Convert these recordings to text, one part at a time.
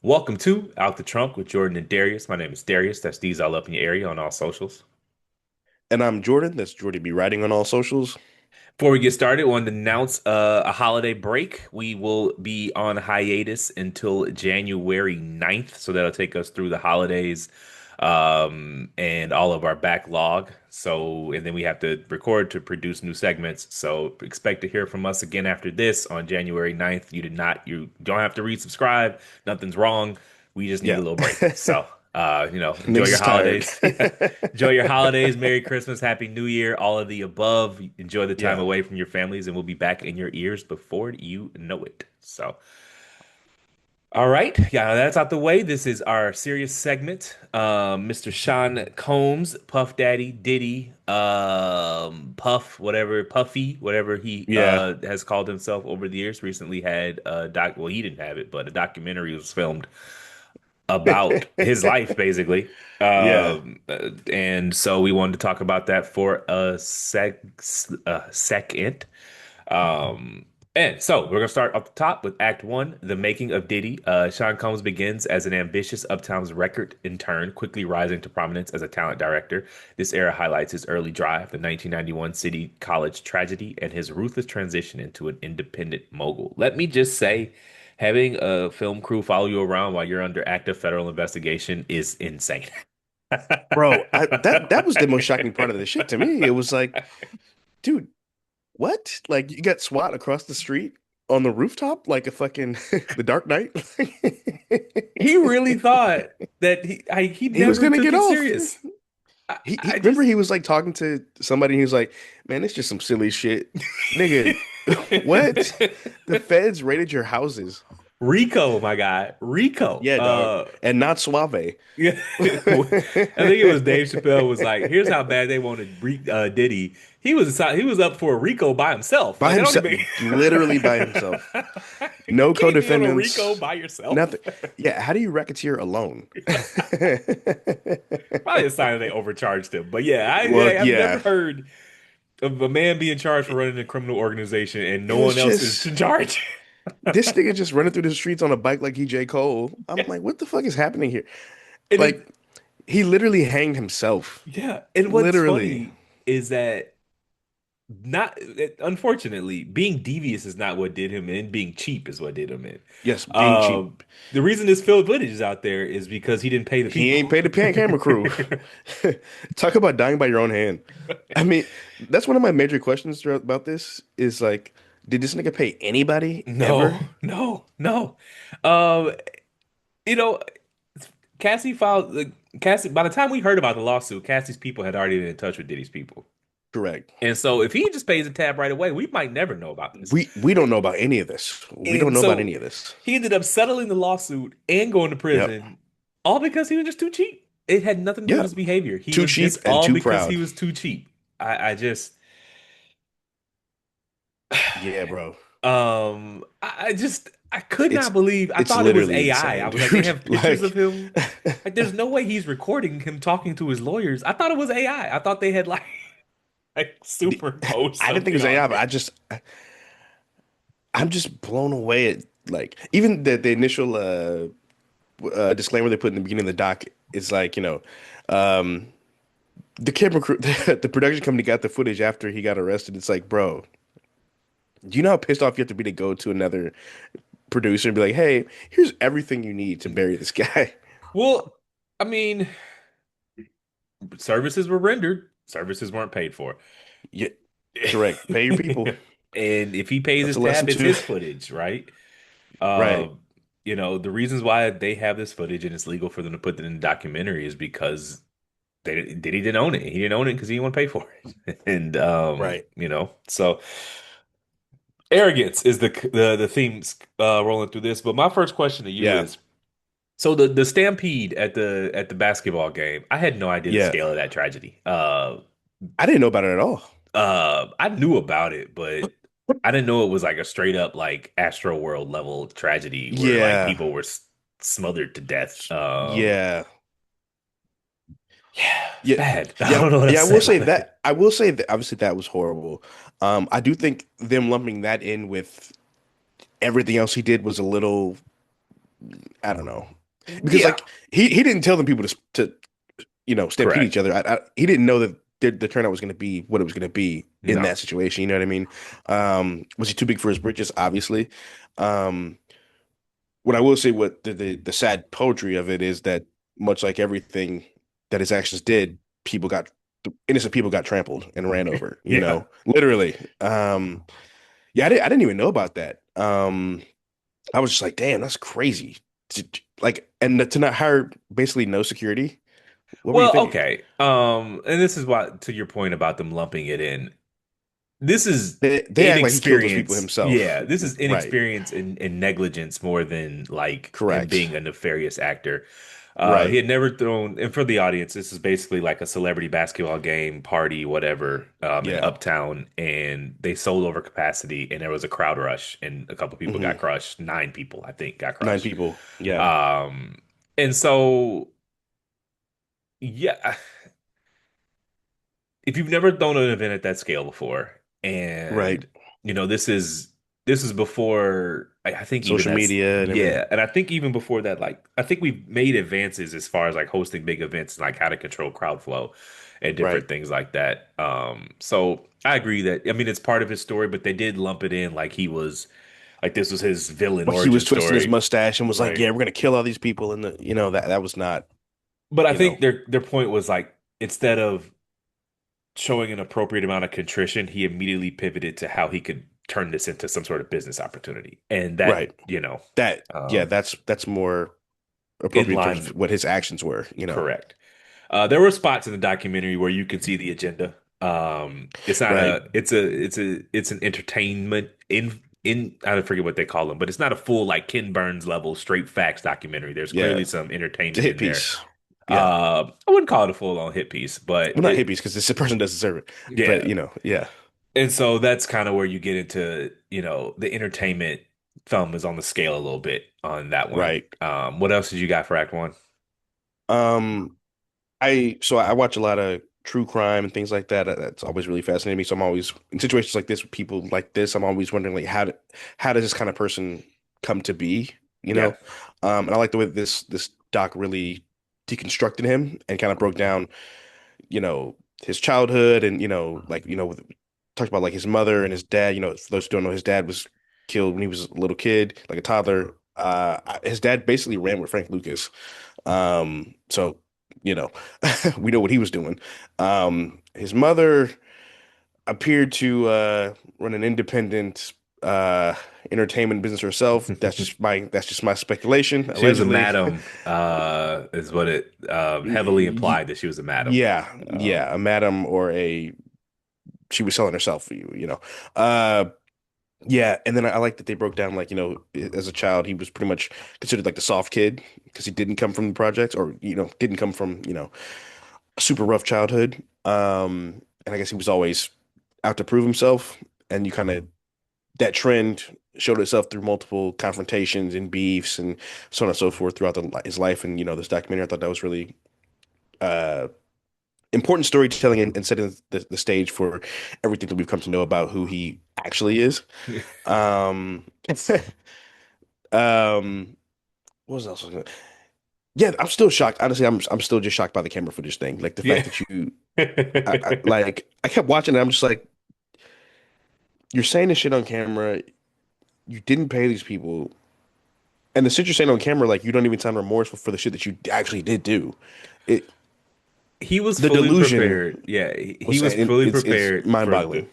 Welcome to Out the Trunk with Jordan and Darius. My name is Darius. That's D's all up in your area on all socials. And I'm Jordan. That's Jordy B writing on all socials. Before we get started, I wanted to announce a holiday break. We will be on hiatus until January 9th, so that'll take us through the holidays and all of our backlog. So, and then we have to record to produce new segments. So, expect to hear from us again after this on January 9th. You don't have to resubscribe. Nothing's wrong. We just need a Yeah. little break. So, enjoy Niggas your is tired. holidays. Enjoy your holidays. Merry Christmas. Happy New Year. All of the above. Enjoy the time Yeah. away from your families, and we'll be back in your ears before you know it. So, all right. Yeah, that's out the way. This is our serious segment. Mr. Sean Combs, Puff Daddy, Diddy, Puff, whatever, Puffy, whatever he Yeah. has called himself over the years, recently had a well, he didn't have it, but a documentary was filmed about his life, basically. Yeah. And so we wanted to talk about that for a second. Um, and so we're gonna start off the top with Act One, the making of Diddy. Sean Combs begins as an ambitious Uptown's record intern, quickly rising to prominence as a talent director. This era highlights his early drive, the 1991 City College tragedy, and his ruthless transition into an independent mogul. Let me just say, having a film crew follow you around while you're under active federal investigation is insane. Bro, that was the most shocking part of the shit to me. It was like, dude, what? Like you got SWAT across the street on the rooftop like a fucking The Dark Knight? He really thought that he He was never gonna took get it off. serious. He I remember just he was like talking to somebody. He was like, "Man, it's just some silly shit, nigga. What? The feds raided your houses. Rico, my guy, Rico. Yeah, dog, and not Suave." Yeah, I think it was Dave Chappelle was like, "Here's how bad they wanted Diddy." He was up for a Rico by himself. By Like I don't himself, even. literally by himself. You No can't be on a Rico co-defendants, by yourself. nothing. Yeah, how do you racketeer alone? Probably a sign that they overcharged him. But yeah, Well, I've never yeah, heard of a man being charged for running a criminal organization and no it was one else is just in charge. this nigga just running through the streets on a bike like he J. Cole. I'm like, what the fuck is happening here? And Like, he literally hanged himself. yeah, and what's Literally. funny is that not unfortunately, being devious is not what did him in. Being cheap is what did him in. Yes, being Um, cheap. the reason this Phil footage is out there is because he didn't pay the He ain't people. paid the pan camera crew. Talk about dying by your own hand. I mean, that's one of my major questions about this is like, did this nigga pay anybody No, ever? no, no. Um, you know, Cassie filed Cassie. By the time we heard about the lawsuit, Cassie's people had already been in touch with Diddy's people, Correct. and so if he just pays a tab right away, we might never know about this. We don't know about any of this. We don't And know about so any of this. he ended up settling the lawsuit and going to Yep. prison, all because he was just too cheap. It had nothing to do with Yeah. his behavior. He Too was cheap just and all too because he proud. was too cheap. I just, Yeah, bro. I could not It's believe. I it's thought it was literally AI. I insane, was like, they dude. have pictures of Like him. Like, there's no way he's recording him talking to his lawyers. I thought it was AI. I thought they had like the- superimposed I didn't think it something was on AI, but him. I'm just blown away at like even the initial disclaimer they put in the beginning of the doc is like, um the camera crew the production company got the footage after he got arrested. It's like, bro, do you know how pissed off you have to be to go to another producer and be like, hey, here's everything you need to bury this guy? Well, I mean, services were rendered, services weren't paid for. Yeah, correct. Pay your people. And if he pays That's his a lesson tab, it's too. his footage, right? Right. Uh, the reasons why they have this footage and it's legal for them to put it in the documentary is because Diddy didn't own it. He didn't own it because he didn't want to pay for it. And Right. so arrogance is the themes rolling through this. But my first question to you Yeah. is, so the stampede at the basketball game, I had no idea the Yeah. scale of that tragedy. I didn't know about it at all. I knew about it, but I didn't know it was like a straight up like Astro World level tragedy where like Yeah. people were smothered to death. Yeah. Yeah, it's Yeah. bad. I Yeah. don't know what Yeah, else I to say will say about it. that. I will say that obviously that was horrible. I do think them lumping that in with everything else he did was a little, I don't know. because Yeah, like he didn't tell them people to stampede each correct. other. He didn't know that the turnout was going to be what it was going to be in No. that situation. You know what I mean? Was he too big for his britches? Obviously. Um, what I will say, what the sad poetry of it is that much like everything that his actions did, people got innocent people got trampled and ran over. Yeah. Literally. Yeah, I didn't even know about that. I was just like, damn, that's crazy. Like, and to not hire basically no security. What were you Well, thinking? okay. And this is why, to your point about them lumping it in. This is They act like he killed those people inexperience. himself. Yeah, this is Right. inexperience and negligence more than like him Correct. being a nefarious actor. He Right. had never thrown, and for the audience, this is basically like a celebrity basketball game, party, whatever, in Yeah. Uptown, and they sold over capacity, and there was a crowd rush, and a couple people got Hmm. crushed. 9 people, I think, got Nine crushed. people. Yeah. Um, and so, yeah, if you've never done an event at that scale before, Right. and this is before I think even Social that's media and everything. yeah, and I think even before that, like I think we've made advances as far as like hosting big events, like how to control crowd flow and Right. different things like that. So I agree that I mean it's part of his story, but they did lump it in like he was like this was his villain Like he was origin twisting his story, mustache and was like, right? "Yeah, we're gonna kill all these people." And that was not, But I you know, think their point was like instead of showing an appropriate amount of contrition, he immediately pivoted to how he could turn this into some sort of business opportunity. And that, right. Yeah, um, that's more in appropriate in terms line, of what his actions were. correct. There were spots in the documentary where you can see the agenda. It's not Right. it's an entertainment in I don't forget what they call them, but it's not a full like Ken Burns level straight facts documentary. There's Yeah. clearly some It's a entertainment hit in there. piece. Yeah. I wouldn't call it a full on hit piece, but Well, not hit it piece because this person doesn't deserve it. But yeah. yeah. And so that's kind of where you get into, the entertainment thumb is on the scale a little bit on that one. Right. What else did you got for Act One? Um, I watch a lot of true crime and things like that. That's always really fascinating me. So I'm always in situations like this with people like this. I'm always wondering like how does this kind of person come to be? You Yeah. know, and I like the way this doc really deconstructed him and kind of broke down his childhood and talked about like his mother and his dad. For those who don't know, his dad was killed when he was a little kid, like a toddler. His dad basically ran with Frank Lucas. So, you know, we know what he was doing. His mother appeared to run an independent entertainment business herself. That's just my speculation, She was a allegedly. madam, is what it heavily implied that she was a madam. Yeah, Um, yeah, a madam or a she was selling herself for you. Uh, yeah, and then I like that they broke down like, as a child, he was pretty much considered like the soft kid because he didn't come from the projects or, didn't come from, a super rough childhood. And I guess he was always out to prove himself. And that trend showed itself through multiple confrontations and beefs and so on and so forth throughout his life. And, this documentary, I thought that was really uh, important storytelling and setting the stage for everything that we've come to know about who he actually is. Um, um, what was else? Yeah, I'm still shocked. Honestly, I'm still just shocked by the camera footage thing. Like the fact yeah. that I kept watching and I'm just like, you're saying this shit on camera. You didn't pay these people, and the shit you're saying on camera, like you don't even sound remorseful for the shit that you actually did do. It He was the fully delusion prepared. Yeah, he was was fully it's prepared mind-boggling.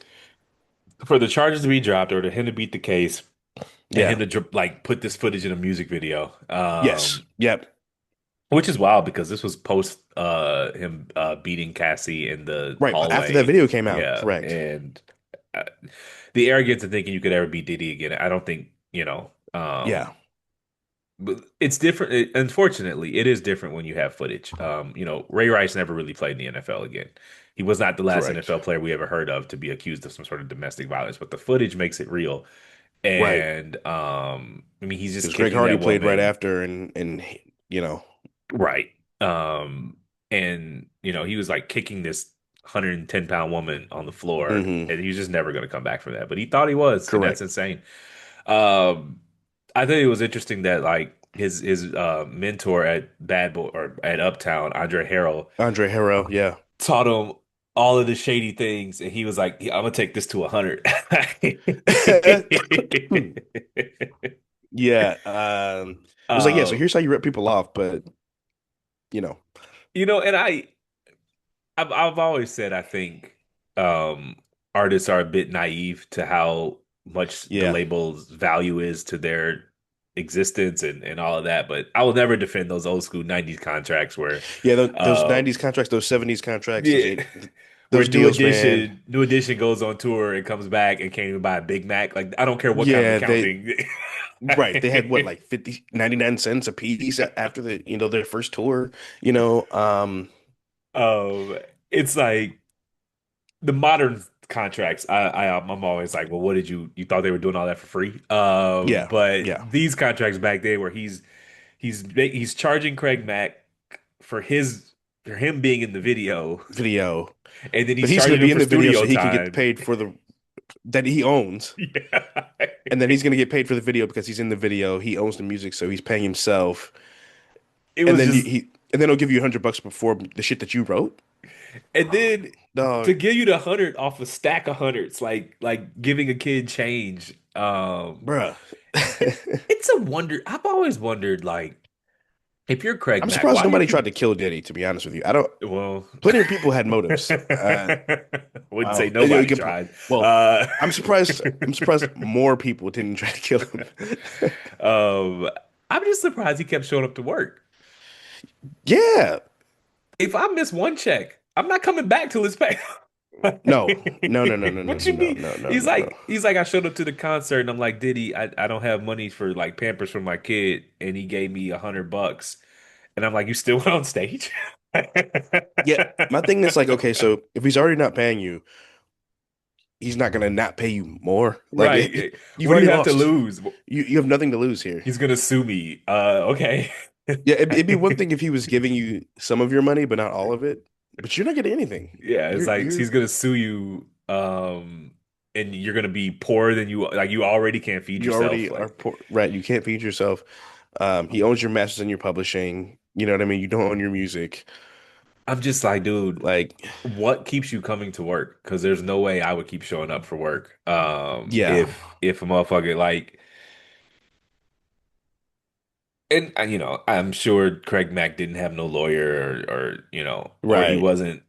for the charges to be dropped or to him to beat the case and him Yeah. to like put this footage in a music video. Yes. Yep. Which is wild because this was post him beating Cassie in the Right. After that hallway. video came out, Yeah, correct. and uh, the arrogance of thinking you could ever beat Diddy again. I don't think, Yeah. but it's different. Unfortunately, it is different when you have footage. Ray Rice never really played in the NFL again. He was not the last Correct. NFL player we ever heard of to be accused of some sort of domestic violence, but the footage makes it real. Right. And I mean, he's just Because Greg kicking Hardy that played right woman. after and Right. And he was like kicking this 110-pound woman on the floor, hmm and he was just never going to come back from that. But he thought he was, and that's correct. insane. Um, I think it was interesting that like his mentor at Bad Boy or at Uptown, Andre Harrell, Andre Harrell, yeah. taught him all of the shady things, and he was like, "Yeah, I'm gonna take this to 100." Yeah. It was like, yeah, so Um, here's how you rip people off, but you know, and I've always said I think um artists are a bit naive to how much the yeah. label's value is to their existence and all of that, but I will never defend those old school 90s contracts where Yeah, those uh 90s contracts, those 70s contracts, yeah, where those deals, man. New Edition goes on tour and comes back and can't even buy a Big Mac. Like I don't care what kind of Yeah, accounting. right. They had what, like 99 cents a piece after their first tour, you know. Um, it's like the modern contracts, I'm always like, well, what did you thought they were doing all that for free? Yeah, But yeah. these contracts back then where he's charging Craig Mack for him being in the video, Video. and then But he's he's going charging to him be in for the video so studio he can get time. paid for the that he owns. Yeah. And then he's going to get paid for the video because he's in the video. He owns the music, so he's paying himself. It And was then just, he'll give you $100 before the shit that you wrote. and then to Dog, give you the 100 off a stack of hundreds, like giving a kid change. bruh. It's a wonder. I've always wondered, like, if you're Craig I'm Mack, surprised why are nobody tried you? to kill Diddy, to be honest with you. I don't Well, Plenty of people had motives. wouldn't say You nobody can tried. well, Uh, I'm surprised more people didn't try to kill him. um, I'm just surprised he kept showing up to work. Yeah. If I miss one check, I'm not coming back till it's paid. No. No, no, no, no, no, What you no, mean? no, no, He's no, no. like, he's like, I showed up to the concert and I'm like, Diddy, I don't have money for like Pampers for my kid, and he gave me $100, and I'm like, you still went on stage? Yeah, my thing is like, okay, so if he's already not paying you, he's not gonna not pay you more. Like Right. you've What do already you have to lost. lose? You have nothing to lose here. He's gonna sue me. Okay. Yeah, it'd be one thing if he was giving you some of your money, but not all of it. But you're not getting anything. Yeah, it's like You're he's gonna sue you, and you're gonna be poorer than you already can't feed you yourself. already are Like, poor, right? You can't feed yourself. He owns your masters and your publishing. You know what I mean? You don't own your music. I'm just like, dude, Like, what keeps you coming to work? Because there's no way I would keep showing up for work. yeah, If a motherfucker like, and I'm sure Craig Mack didn't have no lawyer or he right. wasn't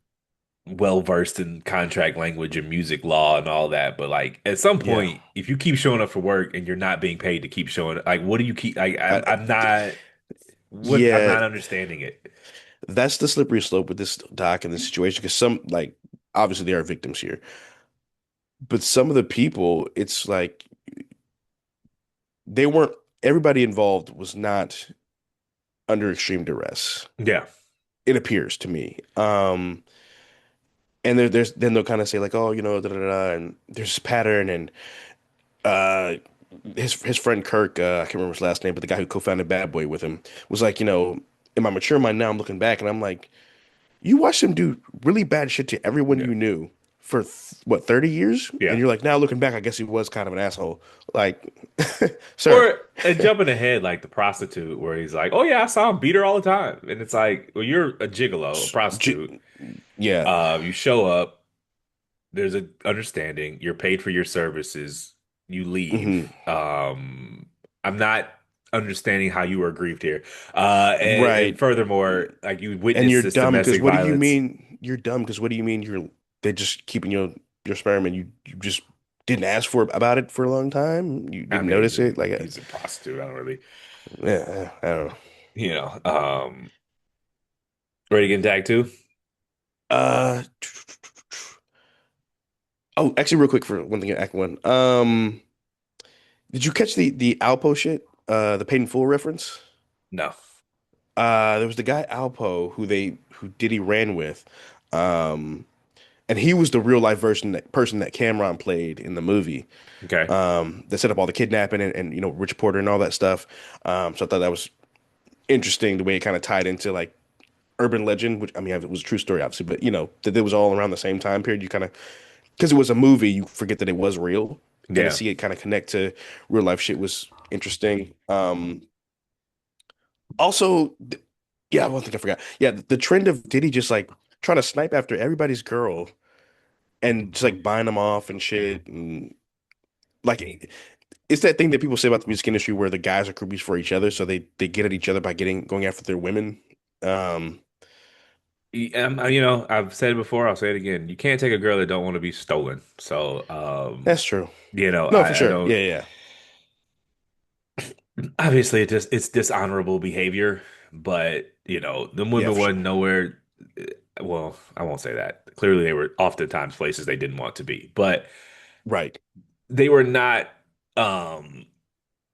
well versed in contract language and music law and all that. But like at some Yeah, point, if you keep showing up for work and you're not being paid to keep showing up, like what do you keep? Like I, I'm yeah. not understanding it. That's the slippery slope with this doc and this situation because some like obviously there are victims here, but some of the people, it's like they weren't. Everybody involved was not under extreme duress. Yeah, It appears to me. And there's then they'll kind of say like, oh, da da da, and there's this pattern, and uh, his friend Kirk, I can't remember his last name, but the guy who co-founded Bad Boy with him was like, in my mature mind now, I'm looking back and I'm like, you watched him do really bad shit to everyone yeah, you knew for what 30 years, and yeah. you're like, now looking back, I guess he was kind of an asshole. Like, sir, Or jumping ahead, like the prostitute, where he's like, "Oh yeah, I saw him beat her all the time," and it's like, well, you're a gigolo, a prostitute. J yeah, You show up. There's a understanding. You're paid for your services. You leave. hmm I'm not understanding how you were aggrieved here. And right. furthermore, like you And witnessed you're this dumb because domestic what do you violence. mean you're dumb? Because what do you mean they're just keeping your sperm and you just didn't ask for about it for a long time? You I didn't mean, notice it? Like, he's a prostitute. I don't really, yeah, I don't know. you know. Ready to get tag two? Uh, oh, actually, real quick for one thing, Act One. Did you catch the Alpo shit? The paid in full reference? No. There was the guy Alpo who Diddy ran with, um, and he was the real life person that Cameron played in the movie. Okay. That set up all the kidnapping and Rich Porter and all that stuff. So I thought that was interesting the way it kind of tied into like urban legend, which I mean it was a true story obviously, but that it was all around the same time period. You kind of because it was a movie, you forget that it was real, and to Yeah. see it kind of connect to real life shit was interesting. Also, yeah, one thing I forgot. Yeah, the trend of Diddy just like trying to snipe after everybody's girl and just like buying them off and shit. And like, it's that thing that people say about the music industry where the guys are groupies for each other, so they get at each other by going after their women. Um, I've said it before, I'll say it again. You can't take a girl that don't want to be stolen. So, that's true. you know, No, for I sure. don't. Yeah, yeah, Obviously, it's dishonorable behavior, but the yeah, women for wasn't sure. nowhere. Well, I won't say that. Clearly, they were oftentimes places they didn't want to be, but Right. they were not. Um,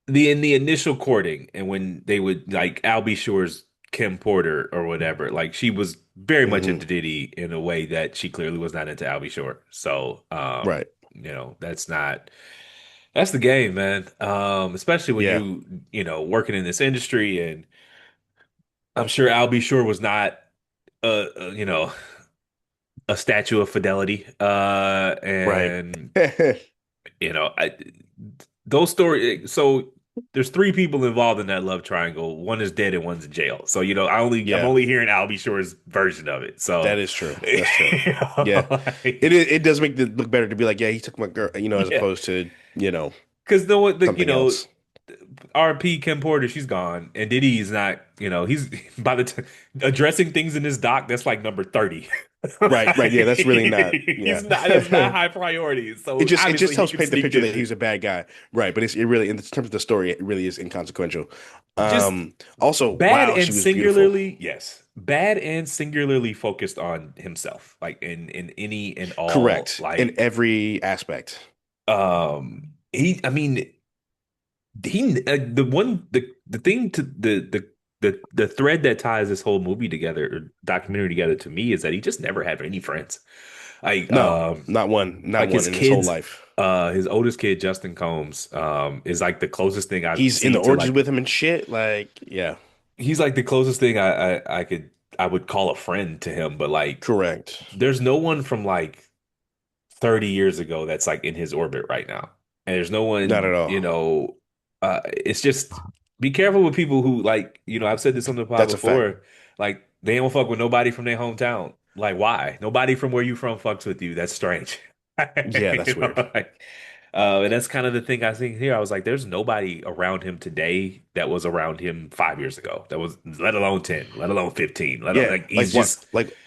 in the initial courting, and when they would like Albie Shore's Kim Porter or whatever, like she was very much Hmm. into Diddy in a way that she clearly was not into Albie Shore. So, Right. that's the game, man. Especially when Yeah. working in this industry, and I'm sure Albie Shore was not, a a statue of fidelity. Right. And those stories. So there's three people involved in that love triangle. One is dead and one's in jail. So I'm Yeah, only hearing Albie Shore's version of it. that So is true. That's true. Yeah. like, It does make it look better to be like, yeah, he took my girl, as yeah, opposed to, because something else. RP Kim Porter, she's gone, and Diddy's not. He's by the time addressing things in his doc. That's like number 30. Right, right. Yeah, that's really not, yeah. He's not. It's not high priority. So It just obviously he helps can paint the sneak picture in that there. he's a bad guy. Right, but it really in terms of the story, it really is inconsequential. Just Also, bad wow, and she was beautiful. singularly, yes, bad and singularly focused on himself, like in any and all, Correct in like every aspect. he. I mean, he the one the thing to the thread that ties this whole movie together, or documentary together, to me, is that he just never had any friends. Like No, not like one his in his whole kids, life. his oldest kid, Justin Combs, is like the closest thing I've He's in the seen to orgies like with him and shit. Like, yeah, he's like the closest thing I would call a friend to him, but like correct. there's no one from like 30 years ago that's like in his orbit right now. And there's no Not at one, all. it's just be careful with people who like, I've said this on the pod That's a fact. before, like they don't fuck with nobody from their hometown. Like why? Nobody from where you from fucks with you. That's strange. Yeah, that's weird. Like, and that's kind of the thing I think here. I was like, there's nobody around him today that was around him 5 years ago. That was, let alone 10, let alone 15. Let alone Yeah, like like he's what? just Like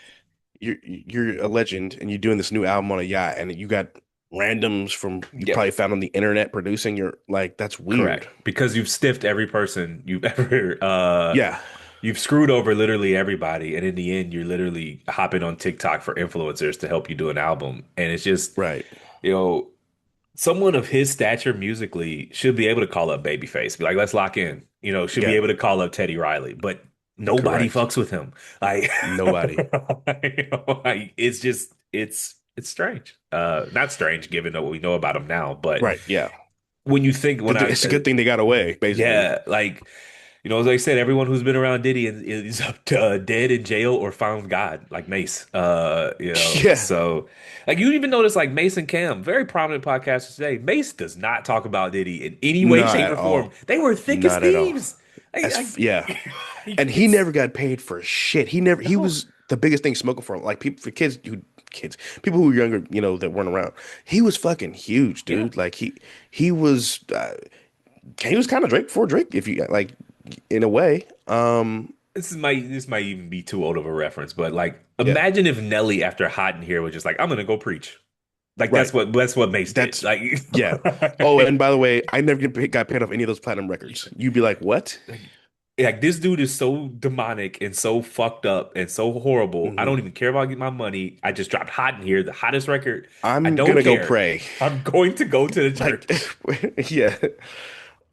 you're a legend and you're doing this new album on a yacht and you got randoms from you yep. probably found on the internet producing your like that's weird. Correct. Because you've stiffed every person you've ever Yeah, you've screwed over literally everybody, and in the end you're literally hopping on TikTok for influencers to help you do an album. And it's just, right. you know, someone of his stature musically should be able to call up Babyface. Be like, let's lock in. Should be Yeah, able to call up Teddy Riley, but nobody correct. fucks with him. Like, Nobody. like it's just it's strange. Not strange given what we know about him now, but Right. Yeah. when you think when I It's a good thing they got away, basically. yeah, like as I said, everyone who's been around Diddy is up to, dead in jail or found God, like Mace. Yeah. So like you even notice like Mace and Cam, very prominent podcasters today. Mace does not talk about Diddy in any way, Not shape, at or form. all. They were thick as Not at all. thieves. Yeah. And he It's never got paid for shit. He no, was the biggest thing smoking for him. Like people for kids, people who were younger, that weren't around. He was fucking huge, yeah. dude. Like he was kind of Drake before Drake, if you like, in a way. This might even be too old of a reference, but like Yeah, imagine if Nelly after Hot in Here was just like, I'm gonna go preach. Like right. that's what Mace did. That's Like yeah. Oh, and by the way, I never got paid off any of those platinum records. You'd be like, what? like this dude is so demonic and so fucked up and so horrible. I Hmm. don't even care about getting my money. I just dropped Hot in Here, the hottest record. I I'm don't gonna go care. pray. I'm going to go to the Like, church. yeah.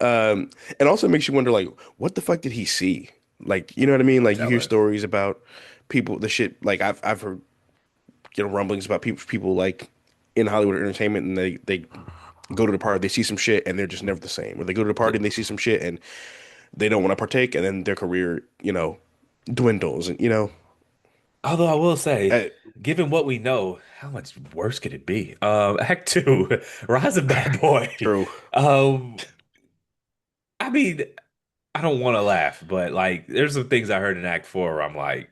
And also makes you wonder, like, what the fuck did he see? Like, you know what I mean? Like, you Tell hear her. stories about people, the shit. Like, I've heard, rumblings about people like in Hollywood entertainment, and they go to the party, they see some shit, and they're just never the same. Or they go to the party and they see some shit, and they don't want to partake, and then their career, dwindles, and Although I will say, uh, given what we know, how much worse could it be? Act two, Rise of Bad Boy. true. Um, I mean, I don't want to laugh, but like there's some things I heard in Act 4 where I'm like,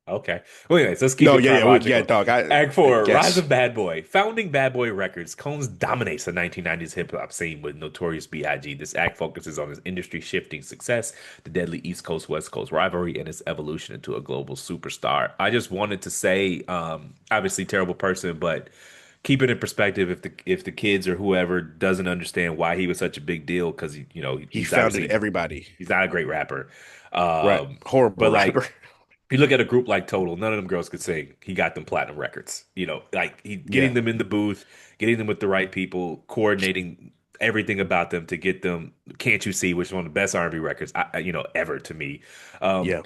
okay. Well, anyways, let's keep No, it yeah, yeah, yeah, chronological. dog. Act 4, Rise Yes, of Bad Boy. Founding Bad Boy Records, Combs dominates the 1990s hip hop scene with Notorious B.I.G. This act focuses on his industry shifting success, the deadly East Coast West Coast rivalry, and its evolution into a global superstar. I just wanted to say, obviously terrible person, but keep it in perspective if the kids or whoever doesn't understand why he was such a big deal, because he he's founded obviously everybody. he's not a great rapper. Right, But horrible like rapper. if you look at a group like Total, none of them girls could sing. He got them platinum records. Like he getting Yeah, them in the booth, getting them with the right people, coordinating everything about them to get them. Can't You See, which is one of the best R&B records, ever to me. Um, yeah,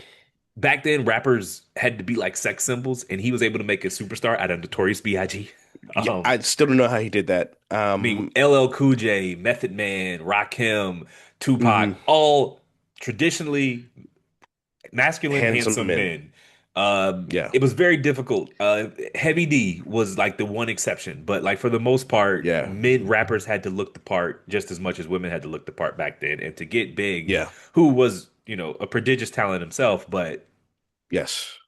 Back then, rappers had to be like sex symbols, and he was able to make a superstar out of Notorious B.I.G. yeah. I still don't know how he did that. I mean, LL Cool J, Method Man, Rakim, Tupac, Mhm. all traditionally masculine, Handsome handsome men. men. Yeah, It was very difficult. Heavy D was like the one exception, but like for the most part, yeah, men rappers had to look the part just as much as women had to look the part back then. And to get Big, yeah. who was, a prodigious talent himself, but Yes.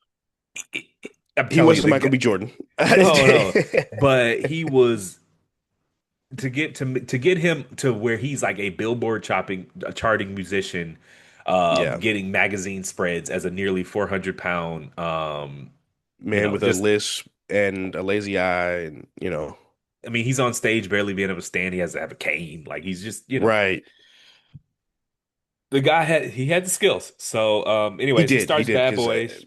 I'm He telling you, wasn't the Michael guy, B. Jordan. no, but he was to get him to where he's like a Billboard charting musician, Yeah. getting magazine spreads as a nearly 400 pound, Man with a just lisp and a lazy eye, and I mean, he's on stage barely being able to stand. He has to have a cane. Like he's just, right. the guy had the skills. So, anyways, he He starts did, Bad because Boys,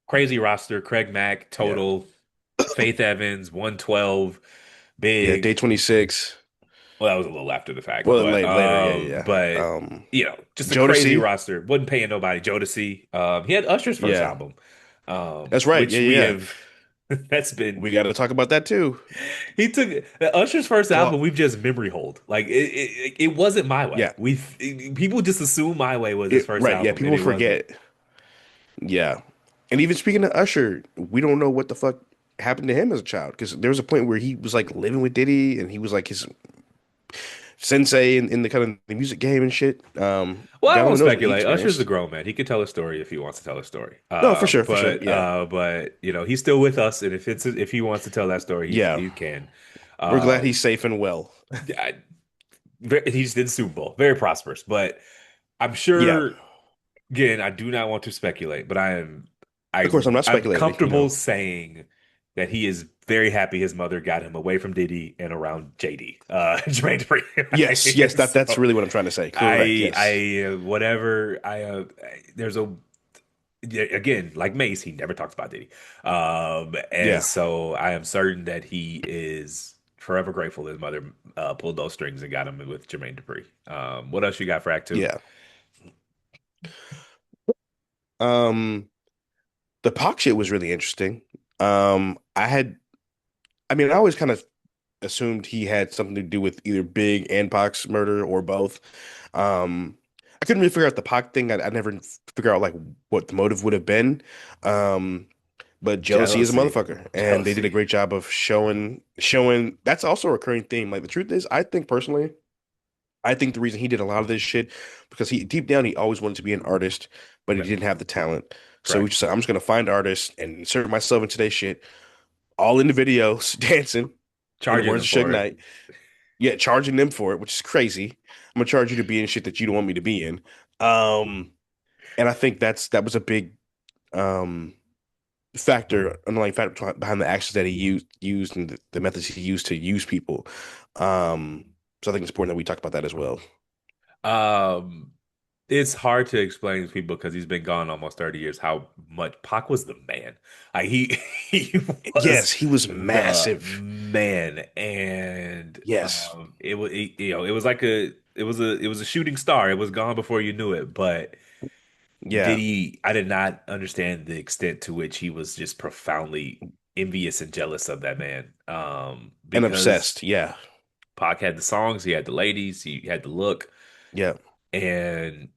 crazy roster, Craig Mack, yeah, Total, Faith Evans, 112, yeah. Big. Day 26. Well, that was a little after the fact, Well, but later, yeah, yeah, just a crazy Jodeci. roster. Wasn't paying nobody. Jodeci. He had Usher's first Yeah, album, that's right. Yeah, which we yeah, yeah. have. That's been We got to talk about that too. he took Usher's first Cla album. We've just memory hold. Like it wasn't My Way. Yeah, People just assume My Way was his first right. Yeah, album, and people it wasn't. forget. Yeah, and even speaking of Usher, we don't know what the fuck happened to him as a child, because there was a point where he was like living with Diddy, and he was like his sensei in the kind of the music game and shit. Well, I God don't want only to knows what he speculate. Usher's a experienced. grown man. He could tell a story if he wants to tell a story. No, for sure, yeah, But he's still with us, and if he wants to tell that story, yeah. he can. We're glad Um, he's safe and well. I, he just did the Super Bowl, very prosperous. But I'm Yeah, sure, again, I do not want to speculate, but of course, I'm not I'm speculating. comfortable saying that he is very happy his mother got him away from Diddy and around JD, Jermaine Dupri. Yes, yes, that's So really what I'm trying to say. Correct. Yes. whatever there's a yeah, again, like Mace, he never talks about Diddy. And Yeah, so I am certain that he is forever grateful that his mother pulled those strings and got him with Jermaine Dupri. What else you got for Act Two? yeah. Um, the Pac shit was really interesting. I mean, I always kind of assumed he had something to do with either Big and Pac's murder or both. Um, I couldn't really figure out the Pac thing. I never figure out like what the motive would have been. Um, but jealousy is a Jealousy. motherfucker, and they did a Jealousy. great job of showing. That's also a recurring theme. Like the truth is, I think personally, I think the reason he did a lot of this shit because he deep down he always wanted to be an artist, but he Right. didn't have the talent. So he Correct. just said, I'm just gonna find artists and insert myself into their shit, all in the videos, dancing, in the Charging words them of Suge for it. Knight. Yeah, charging them for it, which is crazy. I'm gonna charge you to be in shit that you don't want me to be in. Um, and I think that was a big um underlying factor behind the actions that he used and the methods he used to use people. Um, so I think it's important that we talk about that as well. Um, it's hard to explain to people because he's been gone almost 30 years how much Pac was the man. Like he was Yes, he was the massive. man, and Yes. it was like it was a shooting star. It was gone before you knew it. But Yeah. I did not understand the extent to which he was just profoundly envious and jealous of that man. And Because obsessed. Yeah. Pac had the songs, he had the ladies, he had the look, Yeah. and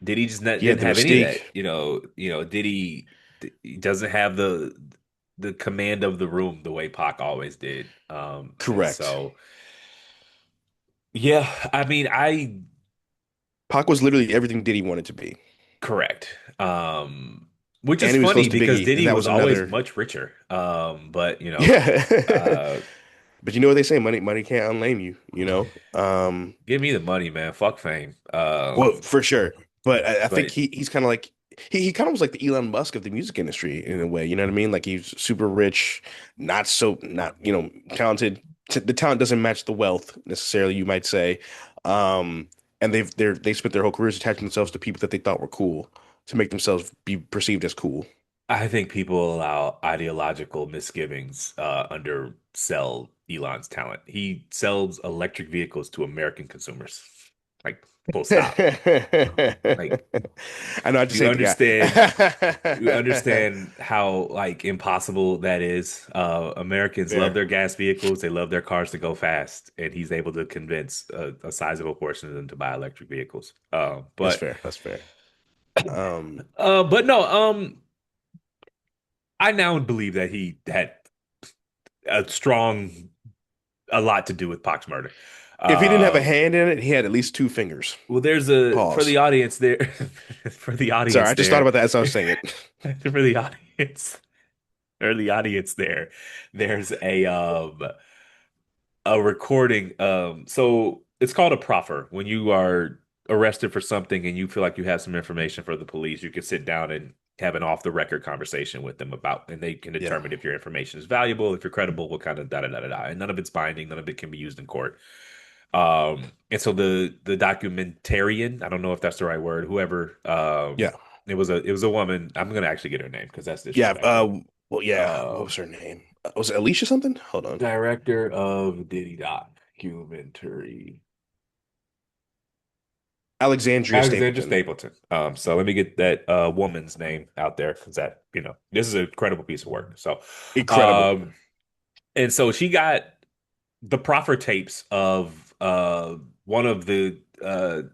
Diddy just He had didn't the have any of mystique. that. Diddy he doesn't have the command of the room the way Pac always did. And Correct. so yeah, I mean, I Pac was literally everything Diddy wanted to be, Correct. Which and is he was close funny to because Biggie, and Diddy that was was always another. much richer. But Yeah. uh, But you know what they say, money can't unlame you, you know? give me the money, man. Fuck fame. Well, for sure. But I think But he's kind of like he kind of was like the Elon Musk of the music industry in a way, you know what I mean? Like he's super rich, not talented. The talent doesn't match the wealth necessarily, you might say. And they spent their whole careers attaching themselves to people that they thought were cool to make themselves be perceived as cool. I think people allow ideological misgivings undersell Elon's talent. He sells electric vehicles to American consumers. Like, full stop. Like, I know, I just you hate the understand you guy. understand how like impossible that is. Americans love Fair. their gas vehicles. They love their cars to go fast, and he's able to convince a sizable portion of them to buy electric vehicles. That's But fair. That's fair. Um, but no, I now believe that he had a strong, a lot to do with Pac's murder. if he didn't have a Um, hand in it, he had at least two fingers. well, there's a for the Pause. audience there, for the Sorry, audience I just thought there, about that as I was saying it. for the audience, or the audience there, there's a recording. So it's called a proffer. When you are arrested for something and you feel like you have some information for the police, you can sit down and have an off the record conversation with them about, and they can Yeah. determine if your information is valuable, if you're credible, what kind of da da da da da. And none of it's binding, none of it can be used in court. And so the documentarian, I don't know if that's the right word, whoever, Yeah. it was a woman. I'm gonna actually get her name because that's Yeah. disrespectful. Well, yeah. What Uh, was her name? Was it Alicia something? Hold on. Director of Diddy documentary. Alexandria Alexandra Stapleton. Stapleton. So let me get that woman's name out there because that, this is a credible piece of work. So, Incredible. um, and so she got the proffer tapes of one of the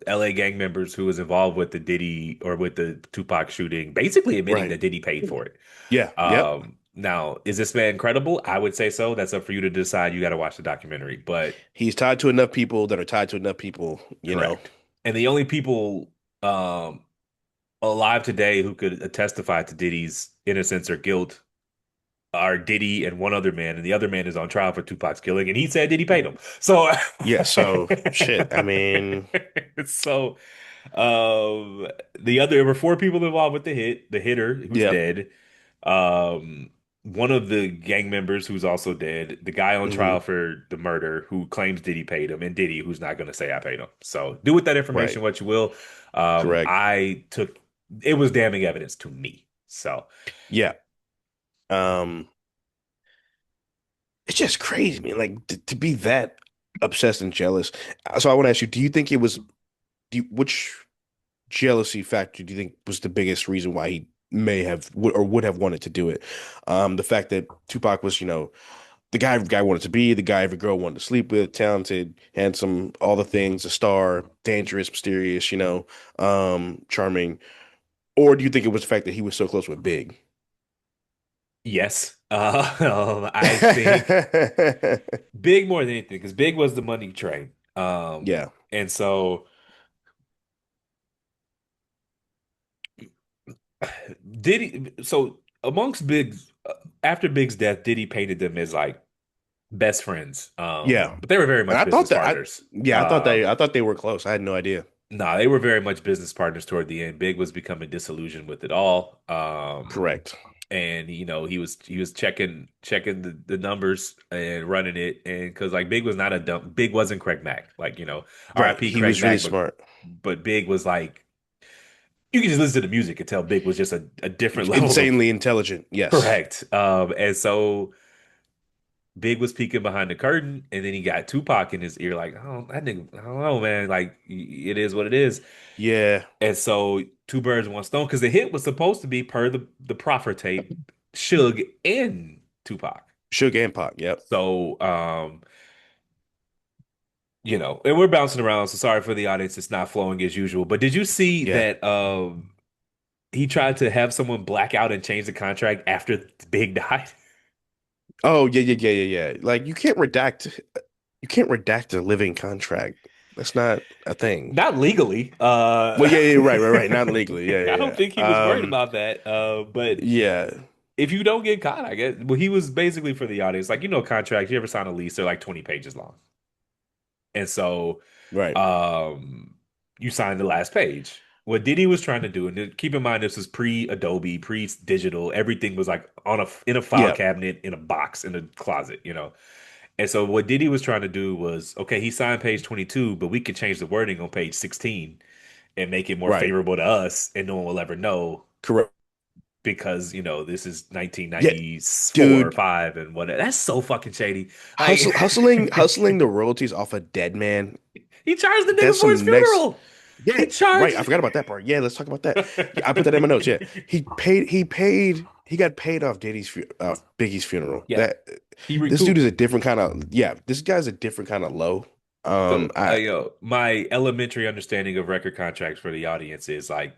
LA gang members who was involved with the Diddy or with the Tupac shooting, basically admitting Right. that Diddy paid for it. Yeah. Yep. Now, is this man credible? I would say so. That's up for you to decide. You got to watch the documentary, but He's tied to enough people that are tied to enough people, you know. correct. And the only people um, alive today who could testify to Diddy's innocence or guilt are Diddy and one other man, and the other man is on trial for Tupac's killing, and he said Diddy paid him. So, Yeah. So shit. I mean, so the other there were four people involved with the hitter who's yep. dead, um, one of the gang members who's also dead, the guy on trial Hmm. for the murder who claims Diddy paid him, and Diddy who's not going to say I paid him. So do with that Right. information what you will. Correct. I took it was damning evidence to me. So Yeah. Um, it's just crazy, man. Like to be that obsessed and jealous. So I want to ask you, do you think it was which jealousy factor do you think was the biggest reason why he may have or would have wanted to do it? The fact that Tupac was, the guy every guy wanted to be, the guy every girl wanted to sleep with, talented, handsome, all the things, a star, dangerous, mysterious, charming. Or do you think it was the fact that he was so close with Big? yes, I think Big more than anything because Big was the money train. Yeah. And so Diddy, so amongst Big's, after Big's death, Diddy painted them as like best friends. Yeah. But they were very And much business partners. I thought they were close. I had no idea. Nah, they were very much business partners toward the end. Big was becoming disillusioned with it all. Correct. And he was checking the numbers and running it. And because like Big was not a dumb, Big wasn't Craig Mack. Like, Right. RIP He Craig was really Mack, smart. but Big was like you can just listen to the music and tell Big was just a different level of Insanely intelligent. Yes. correct. And so Big was peeking behind the curtain, and then he got Tupac in his ear, like, oh, that nigga, I don't know, man. Like, it is what it is. Yeah. And so, two birds, one stone, because the hit was supposed to be per the proffer tape, Suge and Tupac. Sugar and Pac. Yep. So, and we're bouncing around. So sorry for the audience, it's not flowing as usual. But did you see Yeah. that he tried to have someone black out and change the contract after Big died? Oh, yeah, yeah, yeah, yeah, yeah. Like you can't redact a living contract. That's not a thing. Not legally. Well, yeah, yeah, right. Not legally. Yeah, I don't yeah, think he was yeah. worried about that. But Yeah, if you don't get caught, I guess. Well, he was basically for the audience. Like, contracts, you ever sign a lease, they're like 20 pages long. And so right. um you sign the last page. What Diddy was trying to do, and keep in mind this was pre-Adobe, pre-digital, everything was like on a in a file Yeah, cabinet, in a box, in a closet. And so what Diddy was trying to do was, okay, he signed page 22, but we could change the wording on page 16 and make it more right. favorable to us, and no one will ever know Correct. because this is Yeah, 1994 or dude. 5 and whatever. That's so fucking shady. Like Hustling the royalties off a dead man. he charged the nigga That's for his some next. funeral. Yeah, He right. I charged. forgot about that part. Yeah, let's talk about that. Yeah, I put that in my notes. Yeah, he got paid off Biggie's funeral. Yeah, That he this dude is recouped. a different kind of, yeah, this guy's a different kind of low. So, I my elementary understanding of record contracts for the audience is like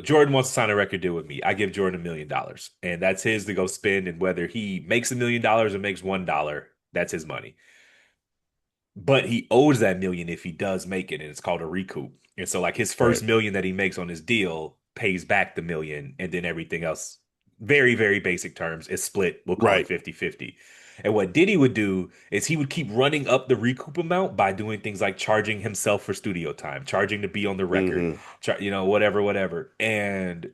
Jordan wants to sign a record deal with me. I give Jordan $1 million, and that's his to go spend. And whether he makes $1 million or makes $1, that's his money. But he owes that million if he does make it, and it's called a recoup. And so, like his right, first million that he makes on his deal pays back the million, and then everything else, very, very basic terms, is split. We'll call it right. 50-50. And what Diddy would do is he would keep running up the recoup amount by doing things like charging himself for studio time, charging to be on the record, Hmm. whatever, whatever. And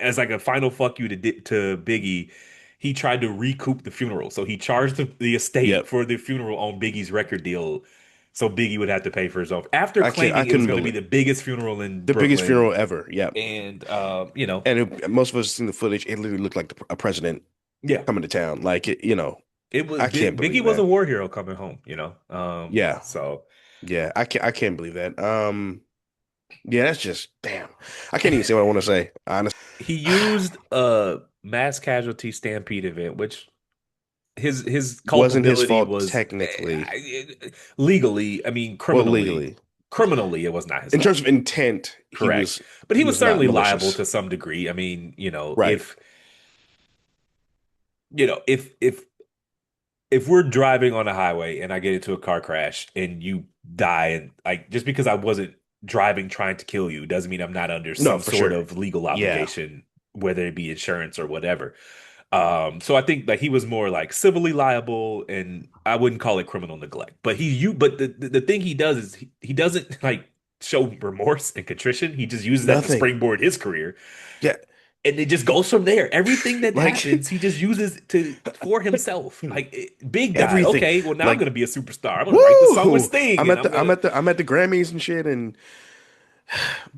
as like a final fuck you to Biggie, he tried to recoup the funeral. So he charged the estate Yep. for the funeral on Biggie's record deal, so Biggie would have to pay for his own. After I claiming it was couldn't going to be believe the biggest funeral in the biggest Brooklyn, funeral ever. Yep. and Most of us seen the footage. It literally looked like a president yeah, coming to town. Like it was I can't Biggie believe was a that. war hero coming home. Yeah, So yeah. I can't believe that. Yeah, that's just damn. I can't even say what I want to say. Honestly, he used a mass casualty stampede event, which his wasn't his culpability fault was technically. legally, I mean Well, criminally. legally, Criminally, it was not his in terms fault. of intent, Correct. But he he was was not certainly liable malicious. to some degree. I mean, Right. if we're driving on a highway and I get into a car crash and you die, and like just because I wasn't driving trying to kill you doesn't mean I'm not under No, some for sort sure. of legal Yeah. obligation, whether it be insurance or whatever. So I think like he was more like civilly liable, and I wouldn't call it criminal neglect. But the thing he does is he doesn't like show remorse and contrition. He just uses that to Nothing. springboard his career, Yeah. and it just goes from there. Everything that Like happens, he just uses to for himself. Like Big died. everything. Okay, well now I'm Like gonna be a superstar. I'm gonna write the song with woo! Sting, and I'm gonna I'm at the Grammys and shit, and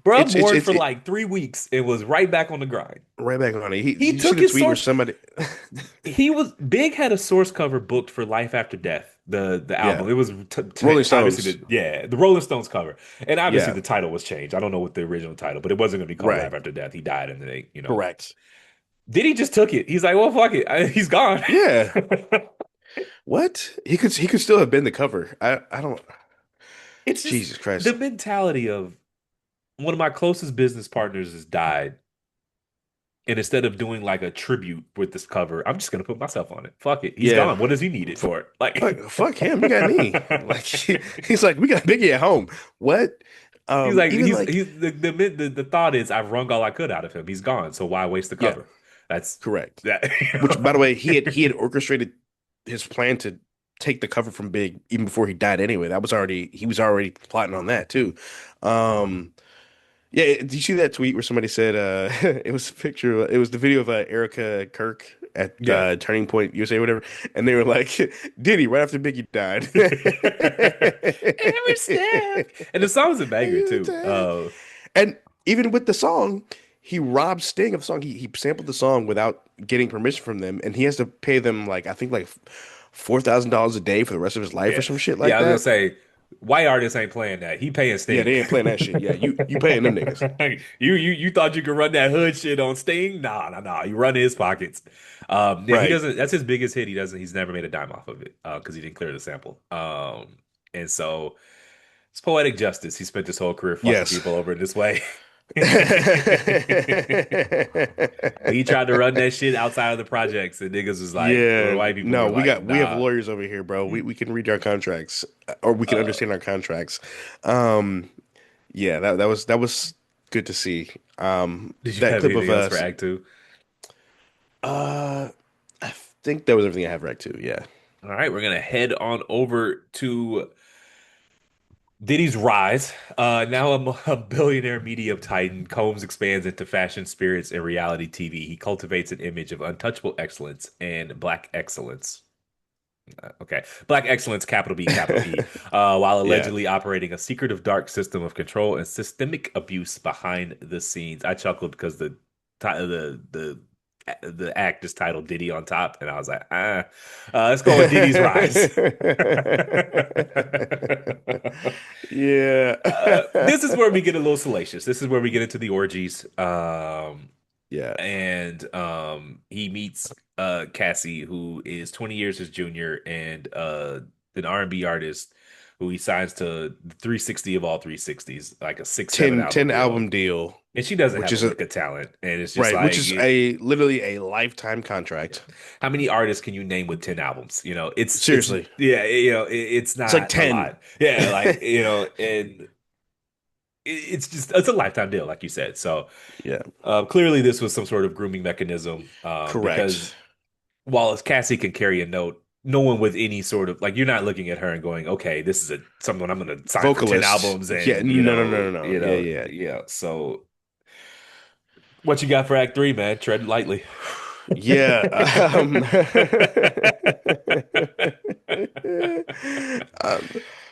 bruh it's mourned for like 3 weeks and was right back on the grind. right back on it. He He you see took the his tweet where source. somebody He was Big had a source cover booked for Life After Death, the yeah, album. It was Rolling obviously Stones. the Rolling Stones cover, and obviously Yeah, the title was changed. I don't know what the original title, but it wasn't going to be called right. Life After Death. He died, and they. Correct. Diddy just took it. He's like, well, fuck it, he's gone. Yeah. What? He could still have been the cover. I don't It's just Jesus the Christ. mentality of one of my closest business partners has died. And instead of doing like a tribute with this cover, I'm just gonna put myself on it. Fuck it. He's Yeah. gone. What does he need it for? Fuck him. You got me. Like he's like, we got Biggie at home. What? He's like Even like the thought is I've wrung all I could out of him. He's gone. So why waste the yeah, cover? That's correct. that. Which by the way, he had orchestrated his plan to take the cover from Big even before he died anyway. He was already plotting on that too. Um Yeah, did you see that tweet where somebody said it was a picture it was the video of Erica Kirk at Yeah. Turning Point USA or whatever, and they were like Diddy right after Biggie died. Every step. And the song's a banger too. And even with the song, he robbed Sting of the song. He sampled the song without getting permission from them, and he has to pay them like I think like $4,000 a day for the rest of his life or Yeah. some shit Yeah, like I was gonna that. say white artists ain't playing that. He paying Yeah, Sting. they ain't playing that shit. Yeah, you paying them niggas. You thought you could run that hood shit on Sting? Nah, nah, nah. You run his pockets. Yeah, he Right. doesn't. That's his biggest hit. He's never made a dime off of it because he didn't clear the sample. And so it's poetic justice. He spent his whole career fucking Yes. people over in this way. He tried to run that shit outside of the projects, and niggas was like, or Yeah, white people no, were like, we have nah. lawyers over here, bro. We can read our contracts, or we can Uh, understand our contracts. Um, yeah, that was good to see. did you That have clip of anything else for us. Act Two? I think that was everything I have right too. Yeah, All right, we're gonna head on over to Diddy's rise. Now a billionaire media titan, Combs expands into fashion, spirits, and reality TV. He cultivates an image of untouchable excellence and black excellence. Okay, black excellence, capital B, capital E, while yeah. allegedly operating a secretive dark system of control and systemic abuse behind the scenes. I chuckled because the act is titled Diddy on top, and I was like, let's go with Diddy's rise. Yeah. This is where we get a little salacious. This is where we get into the orgies. Yeah. And he meets Cassie, who is 20 years his junior, and an R&B artist who he signs to 360 of all 360s, like a six, seven 10 album 10 deal. album deal, And she doesn't which have a is a lick of talent. And it's just right, which like, is a literally a lifetime yeah. contract. How many artists can you name with 10 albums? It's Seriously. yeah, it's It's like not a 10. lot. Yeah, like, and it's a lifetime deal, like you said. So Yeah. clearly this was some sort of grooming mechanism because Correct. while Cassie can carry a note, no one with any sort of like you're not looking at her and going, okay, this is a someone I'm going to sign for 10 Vocalist. albums Yeah, and no, no, no, no, no. Yeah, yeah. yeah. So what you got for Act Three, man? Tread lightly. Yeah. Um,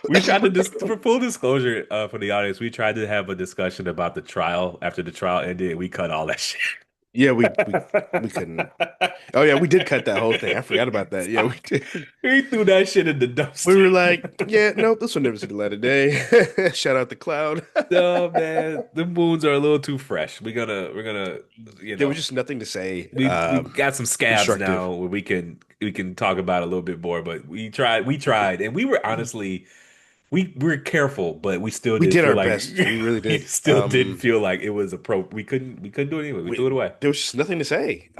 We tried to dis for full disclosure for the audience, we tried to have a discussion about the trial after the trial ended. We cut all that shit. yeah, we couldn't. Oh yeah, we did cut that whole thing. I forgot about that. Yeah, we did. We threw that shit in the We dumpster. were like, yeah, nope, this will never see the light of day. Shout out the cloud. No, man, the wounds are a little too fresh. We're gonna, you There was know, just nothing to say. we got some scabs Constructive. now where we can talk about it a little bit more. But we tried, and we were honestly we were careful, but we still We didn't did feel our like best. We really we did. still didn't feel like it was we couldn't do it anyway. We threw it away. There was just nothing to say.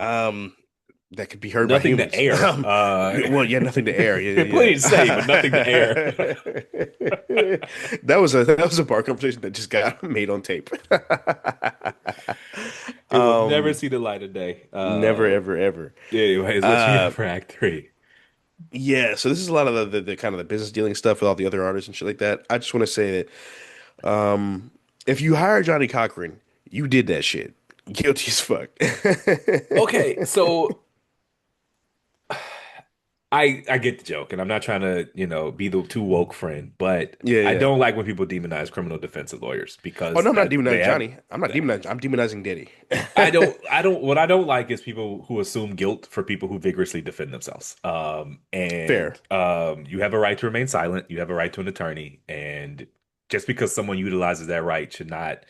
That could be heard by Nothing to humans. air. Well, yeah, nothing to air. Yeah, Plenty to say, but yeah, nothing to air. yeah. That was a bar conversation that just got made on tape. It will never Um, see the light of day. Never, ever, ever. Anyways, what you got Uh, for Act Three? yeah. So this is a lot of the kind of the business dealing stuff with all the other artists and shit like that. I just want to say that if you hire Johnny Cochran, you did that shit. Guilty as fuck. Okay, so I get the joke, and I'm not trying to, be the too woke friend, but Yeah, I yeah. don't like when people demonize criminal defensive lawyers Oh because no, I'm not that they demonizing have. Johnny. I'm not demonizing. I'm demonizing Diddy. What I don't like is people who assume guilt for people who vigorously defend themselves. Fair. You have a right to remain silent. You have a right to an attorney, and just because someone utilizes that right should not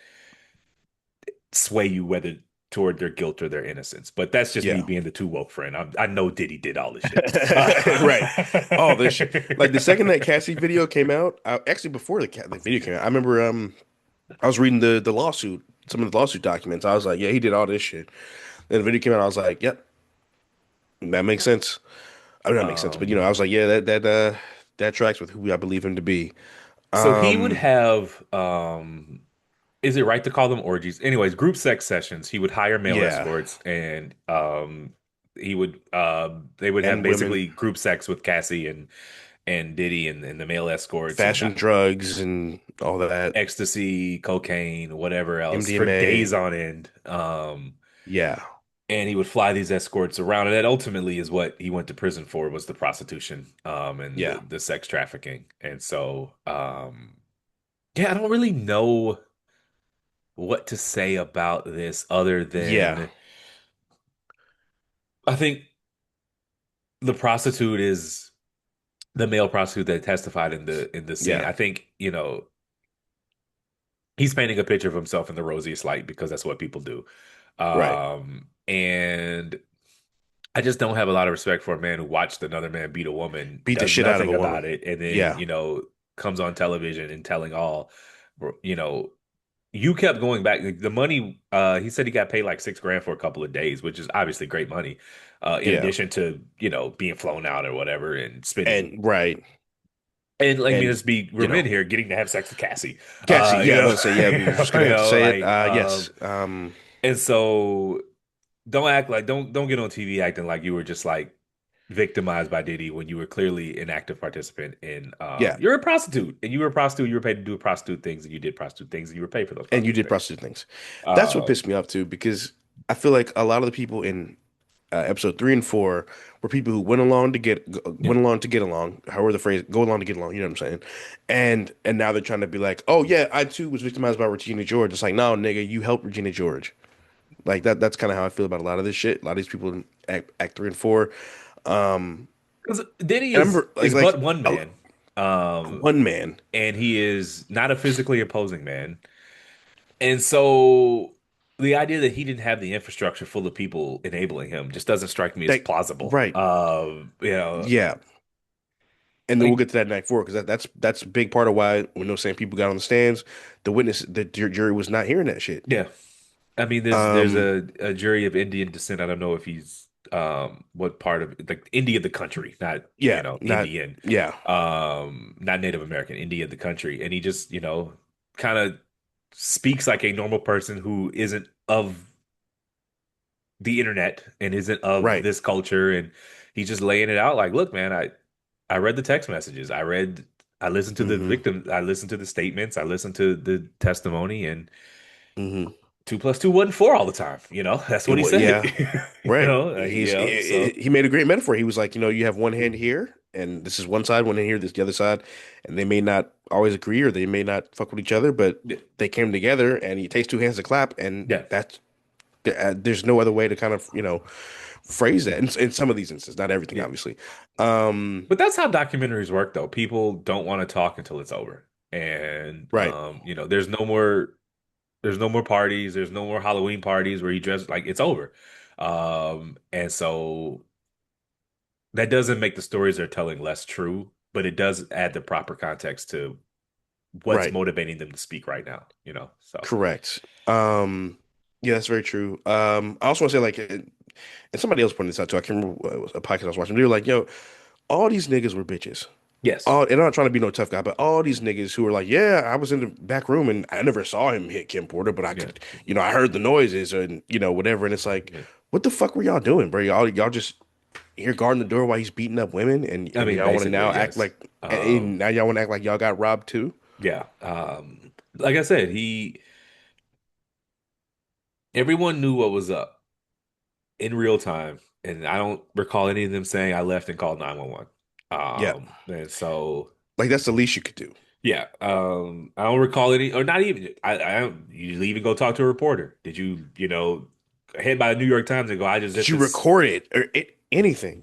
sway you whether toward their guilt or their innocence. But that's just me Yeah. being the too woke friend. I know Diddy did all this shit. Right. Oh, this shit. Like the second that Cassie video came out, actually before the video came out, I remember I was reading the lawsuit, some of the lawsuit documents. I was like, yeah, he did all this shit. Then the video came out, I was like, yep, that makes sense. I mean, that makes sense, but Um, I was like, yeah, that tracks with who I believe him to be. so he would Um, have is it right to call them orgies? Anyways, group sex sessions. He would hire male yeah, escorts, and he would they would have and women, basically group sex with Cassie and Diddy and the male escorts and fashion, drugs, and all that. ecstasy, cocaine, whatever else for MDMA. days on end. Yeah, And he would fly these escorts around, and that ultimately is what he went to prison for was the prostitution and yeah, the sex trafficking. And so yeah, I don't really know what to say about this other yeah, than I think the prostitute is the male prostitute that testified in the scene. yeah. I think, he's painting a picture of himself in the rosiest light because that's what people do. Right. And I just don't have a lot of respect for a man who watched another man beat a woman, Beat the does shit out of a nothing about woman. it, and then, Yeah, comes on television and telling all, you know, you kept going back. The money, he said he got paid like 6 grand for a couple of days, which is obviously great money. In Yeah. addition to, being flown out or whatever and spending. And right. And let me And just be you we're know, in here getting to have sex with Cassie. Cassie, yeah, I'm about to say, yeah, we were just You gonna have to know, say it. like Yes. and so don't act like don't get on TV acting like you were just like victimized by Diddy when you were clearly an active participant in Yeah. you're a prostitute and you were a prostitute, you were paid to do prostitute things and you did prostitute things and you were paid for those And you prostitute did things. prostitute things. That's what Um pissed me off too, because I feel like a lot of the people in episode 3 and 4 were people who yeah. went along to get along. However the phrase, go along to get along. You know what I'm saying? And now they're trying to be like, oh yeah, I too was victimized by Regina George. It's like, no, nigga, you helped Regina George. Like that. That's kind of how I feel about a lot of this shit. A lot of these people in act 3 and 4. Um, Because Diddy and I is remember is like but one a, man. Um one man. and he is not a physically opposing man. And so the idea that he didn't have the infrastructure full of people enabling him just doesn't strike me as That plausible. right. Yeah. And then we'll Like get to that in Night 4 because that's a big part of why when those same people got on the stands, the jury was not hearing that shit. yeah. I mean, there's Um, a jury of Indian descent. I don't know if he's what part of like India the country, not yeah, not Indian, yeah, not Native American, India the country, and he just kind of speaks like a normal person who isn't of the internet and isn't of right. this culture, and he's just laying it out like, look, man, I read the text messages, I listened to the Hmm. victim, I listened to the statements, I listened to the testimony, and Hmm. 2 plus 2 wasn't 4 all the time. That's what he said. Yeah, right. So He made a great metaphor. He was like, you have one hand here, and this is one side, one hand here, this is the other side, and they may not always agree or they may not fuck with each other, but yeah, they came together, and it takes two hands to clap, and yeah, there's no other way to kind of phrase that in some of these instances, not everything, yeah. obviously. Um, But that's how documentaries work, though. People don't want to talk until it's over, and right, there's no more parties, there's no more Halloween parties where you dress like it's over, and so that doesn't make the stories they're telling less true, but it does add the proper context to what's right, motivating them to speak right now. So correct. Yeah, that's very true. I also want to say like, and somebody else pointed this out too. I can't remember what it was, a podcast I was watching. They were like, "Yo, all these niggas were bitches." yes, All, and I'm not trying to be no tough guy, but all these niggas who were like, "Yeah, I was in the back room and I never saw him hit Kim Porter, but I yeah, could, I heard the noises and whatever." And it's like, yeah. what the fuck were y'all doing, bro? Y'all just here guarding the door while he's beating up women, and I mean, y'all want to now basically, act yes. like, and now y'all want to act like y'all got robbed too. Yeah. Like I said, everyone knew what was up in real time, and I don't recall any of them saying I left and called 911. Yeah, And so like that's the least you could do. yeah, I don't recall any, or not even. I don't usually even go talk to a reporter. Did you, head by the New York Times and go, I just Did hit you this. record it or anything?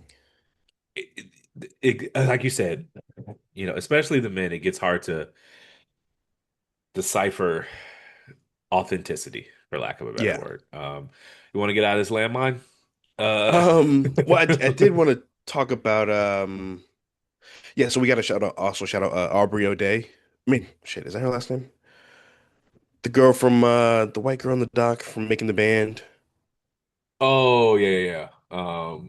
Like you said, especially the men, it gets hard to decipher authenticity, for lack of a better Yeah. word. You want to get out of this landmine? Uh, Well, I did want to talk about yeah, so we got to shout out Aubrey O'Day. I mean, shit, is that her last name? The girl from the white girl in the doc from Making the Band. oh yeah, yeah, yeah.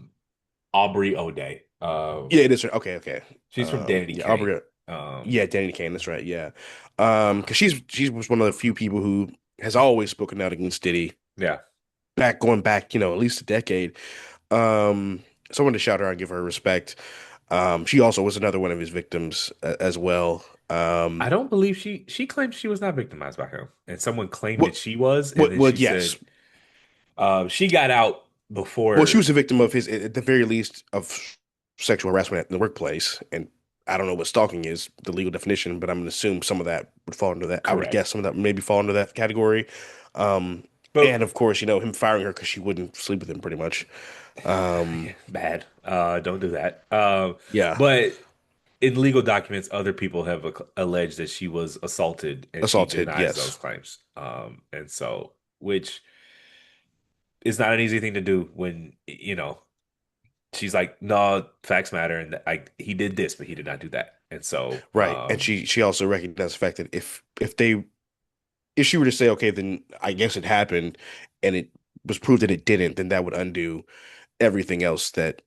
Aubrey O'Day. Yeah, it is her. Okay, okay. She's from Danity Yeah, Kane. Aubrey. Um, Yeah, Danny Kane, that's right. Yeah. Because she was one of the few people who has always spoken out against Diddy yeah. going back, at least a decade. So I wanted to shout her out and give her respect. She also was another one of his victims as well. I don't believe she claimed she was not victimized by him, and someone claimed that What she was, and then she yes. said she got out Well, she before. was a victim of his, at the very least, of sexual harassment in the workplace. And I don't know what stalking is, the legal definition, but I'm gonna assume some of that would fall into that. I would guess Correct, some of that maybe fall into that category. Um, but and of course, him firing her because she wouldn't sleep with him, pretty much. yeah, Um, bad. Don't do that. yeah, But in legal documents, other people have alleged that she was assaulted, and she assaulted, denies those yes, claims. And so, which is not an easy thing to do when she's like, no, facts matter, and he did this, but he did not do that. And so, right. And she also recognized the fact that if they if she were to say, okay, then I guess it happened, and it was proved that it didn't, then that would undo everything else that,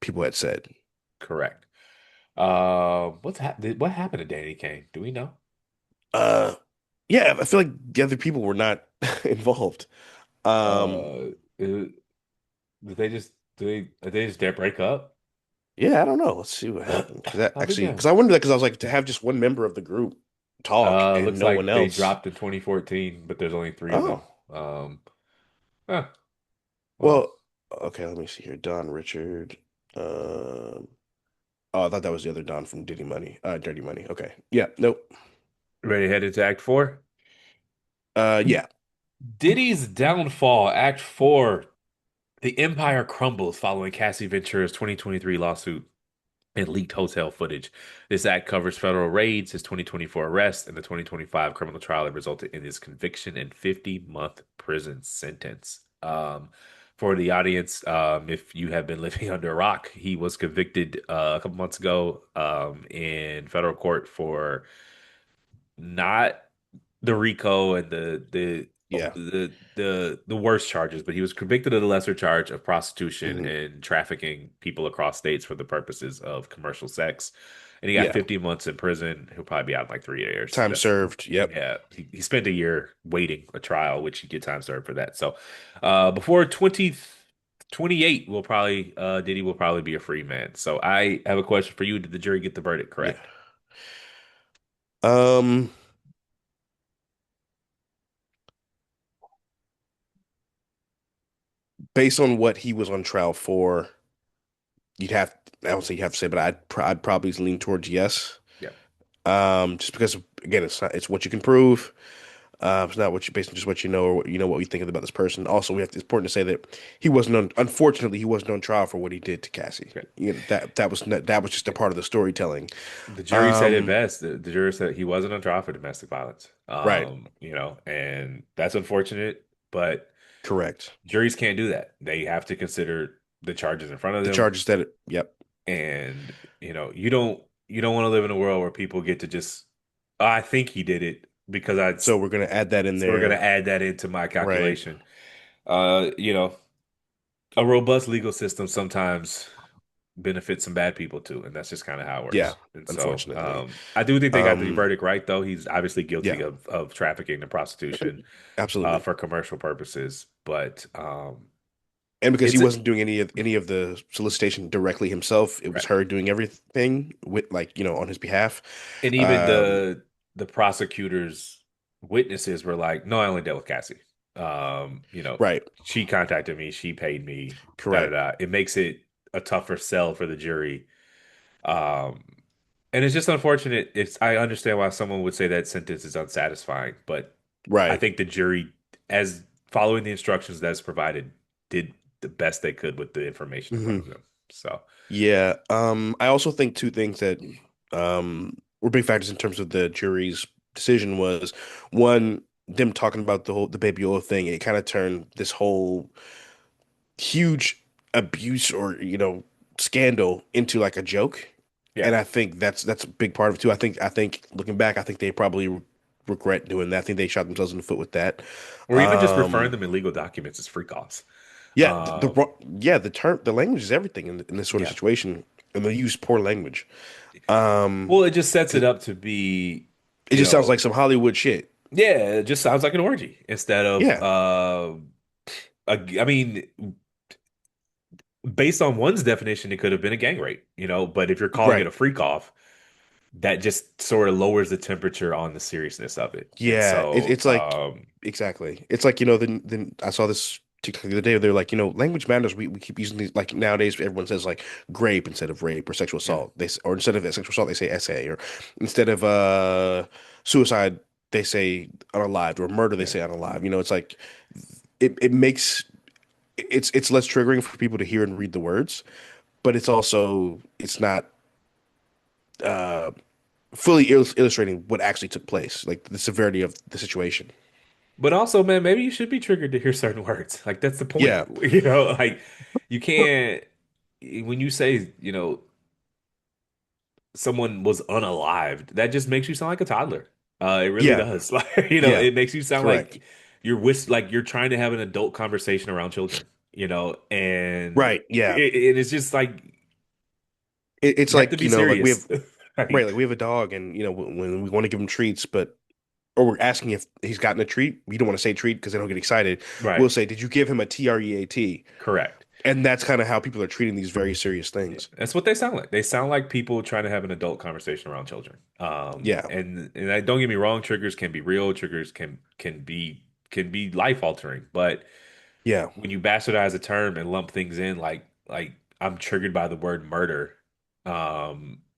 people had said. Correct. What happened to Danny Kane? Do we know? Uh, yeah, I feel like the other people were not involved. Um, Did they just did they just dare break up? yeah, I don't know. Let's see what happened. I'll be Because damned. I wondered that because I was like, to have just one member of the group talk and Looks no one like they else. dropped in 2014, but there's only three of them. Oh, Um, huh, well, well, okay, let me see here. Don Richard. Um, oh, I thought that was the other Don from Diddy Money, Dirty Money. Okay. Yeah, nope. ready to head into Act 4. Yeah. Diddy's downfall, Act 4. The empire crumbles following Cassie Ventura's 2023 lawsuit and leaked hotel footage. This act covers federal raids, his 2024 arrest, and the 2025 criminal trial that resulted in his conviction and 50-month prison sentence. For the audience, if you have been living under a rock, he was convicted a couple months ago in federal court for not the RICO and Yeah. the worst charges, but he was convicted of the lesser charge of prostitution Hmm. and trafficking people across states for the purposes of commercial sex. And he got Yeah. 50 months in prison. He'll probably be out in like 3 years. Time served. Yep. Yeah, he spent a year waiting a trial, which he get time served for that. So, before 2028, will probably Diddy will probably be a free man. So, I have a question for you. Did the jury get the verdict Yeah. correct? Um, Based on what he was on trial for, you'd have, I don't say you have to say, but I'd probably lean towards yes. Yeah. Just because again, it's what you can prove. It's not what you based on just what you know or what you think about this person. Also, it's important to say that unfortunately, he wasn't on trial for what he did to Cassie. Okay. That was just a part of the storytelling. The jury said it Um, best. The jury said he wasn't on trial for domestic violence. right, And that's unfortunate, but correct. juries can't do that. They have to consider the charges in front of The them. charges that, yep. And, you don't want to live in a world where people get to just, "Oh, I think he did it because So we're gonna add that in so we're gonna there, add that into my right? calculation." Uh, you know, a robust legal system sometimes benefits some bad people too, and that's just kind of how it Yeah, works. And so, unfortunately. I do think they got the Um, verdict right, though. He's obviously guilty yeah, of trafficking and prostitution absolutely. for commercial purposes, but And because he it's wasn't doing any of the solicitation directly himself, it was correct. her doing everything with like, on his behalf. And even Um, the prosecutors' witnesses were like, "No, I only dealt with Cassie. right, She contacted me, she paid me, da da correct. da." It makes it a tougher sell for the jury. Um, and it's just unfortunate. I understand why someone would say that sentence is unsatisfying, but I Right. think the jury, as following the instructions that's provided, did the best they could with the information in front Hmm. of them. So, Yeah. I also think two things that were big factors in terms of the jury's decision was one, them talking about the baby oil thing. It kind of turned this whole huge abuse or scandal into like a joke, yeah. and I think that's a big part of it too. I think looking back, I think they probably regret doing that. I think they shot themselves in the foot with that. Or even just referring Um, them in legal documents as freak offs. yeah, Um, the language is everything in this sort of yeah. situation, and they use poor language. Um, Well, it just sets it 'Cause up to be, it just sounds like some Hollywood shit. yeah, it just sounds like an orgy instead of, Yeah, I mean, based on one's definition, it could have been a gang rape, but if you're calling it right. a freak off, that just sort of lowers the temperature on the seriousness of it. And Yeah, so, it's like exactly. It's like then I saw this TikTok the other day. Where they're like, language matters. We keep using these like nowadays. Everyone says like grape instead of rape or sexual yeah, assault. Or instead of sexual assault they say SA, or instead of suicide they say unalived, or murder they yeah. say unalived. It's like it makes it's less triggering for people to hear and read the words, but it's not uh fully illustrating what actually took place, like the severity of the situation. But also, man, maybe you should be triggered to hear certain words. Like that's the point, Yeah. like you can't when you say, someone was unalived, that just makes you sound like a toddler. It really Yeah, does. Like, yeah, it makes you sound correct. like like you're trying to have an adult conversation around children, and Right, yeah. it's just like It's you have to like, be like we have, serious. right, Like, like we have a dog, and when we want to give him treats, but or we're asking if he's gotten a treat, we don't want to say treat because they don't get excited. right, We'll say, "Did you give him a TREAT?" correct. And that's kind of how people are treating these very serious Yeah, things. that's what they sound like. They sound like people trying to have an adult conversation around children. Yeah, Don't get me wrong, triggers can be real. Triggers can be life altering. But yeah, when you bastardize a term and lump things in, like I'm triggered by the word murder,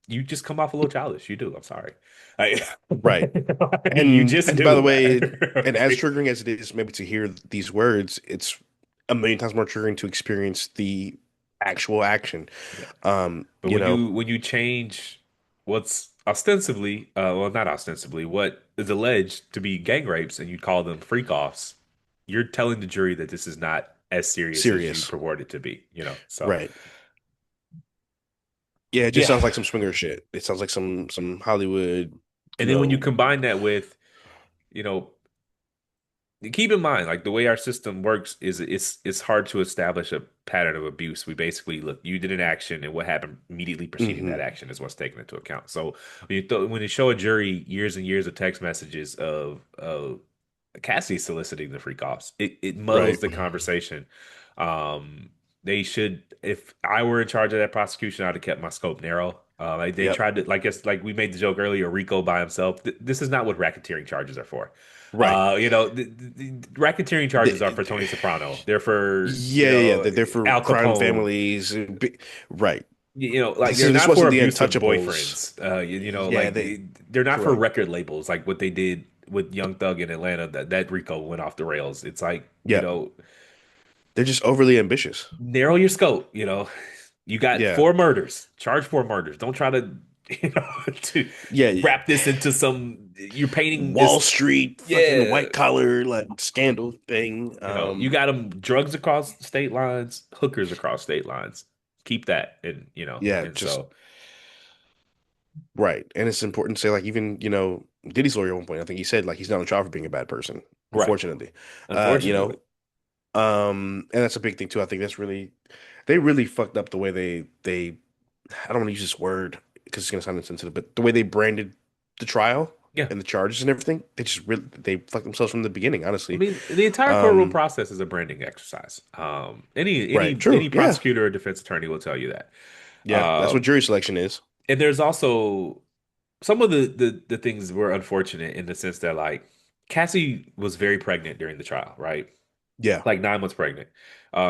you just come off a little childish. You do. I'm sorry. Like, right. you just And by the do. way, and as Okay. triggering as it is, maybe to hear these words, it's a million times more triggering to experience the actual action. Yeah. But You know, when you change what's ostensibly, well, not ostensibly, what is alleged to be gang rapes, and you call them freak offs, you're telling the jury that this is not as serious as you serious. purport it to be. So Right. Yeah, it just yeah. sounds like some swinger shit. It sounds like some Hollywood, you And then when you know, combine that with, you know, keep in mind, like the way our system works is it's hard to establish a pattern of abuse. We basically look, you did an action, and what happened immediately preceding that hmm action is what's taken into account. So when you show a jury years and years of text messages of Cassie soliciting the freak offs, it muddles right. the conversation. They should, if I were in charge of that prosecution, I'd have kept my scope narrow. Like they Yep. tried to, like, guess, like we made the joke earlier, Rico by himself. This is not what racketeering charges are for. Right. The racketeering charges are The- for Tony Soprano. They're for, yeah. They're for Al crime Capone. families. Right. Like they're This not for wasn't the abusive Untouchables. boyfriends. Yeah, they They're not for correct. record labels like what they did with Young Thug in Atlanta. That Rico went off the rails. It's like, Yeah. They're just overly ambitious. narrow your scope. You got Yeah. four murders. Charge four murders. Don't try to, to Yeah. wrap this into some. You're painting Wall this. Street fucking Yeah. white collar like scandal thing. You got them drugs across state lines, hookers across state lines. Keep that, Yeah, and just so right. And it's important to say, like, even, Diddy's lawyer at one point, I think he said, like, he's not on trial for being a bad person, right. unfortunately. Uh, you Unfortunately, know, and that's a big thing too. I think they really fucked up the way they I don't want to use this word because it's gonna sound insensitive, but the way they branded the trial yeah. and the charges and everything, they fucked themselves from the beginning, I honestly. mean, the entire courtroom Um, process is a branding exercise. Any right, any true, any yeah, prosecutor or defense attorney will tell you that. yeah, that's what Um, jury selection is. and there's also some of the things were unfortunate in the sense that, like, Cassie was very pregnant during the trial, right? Yeah, Like 9 months pregnant.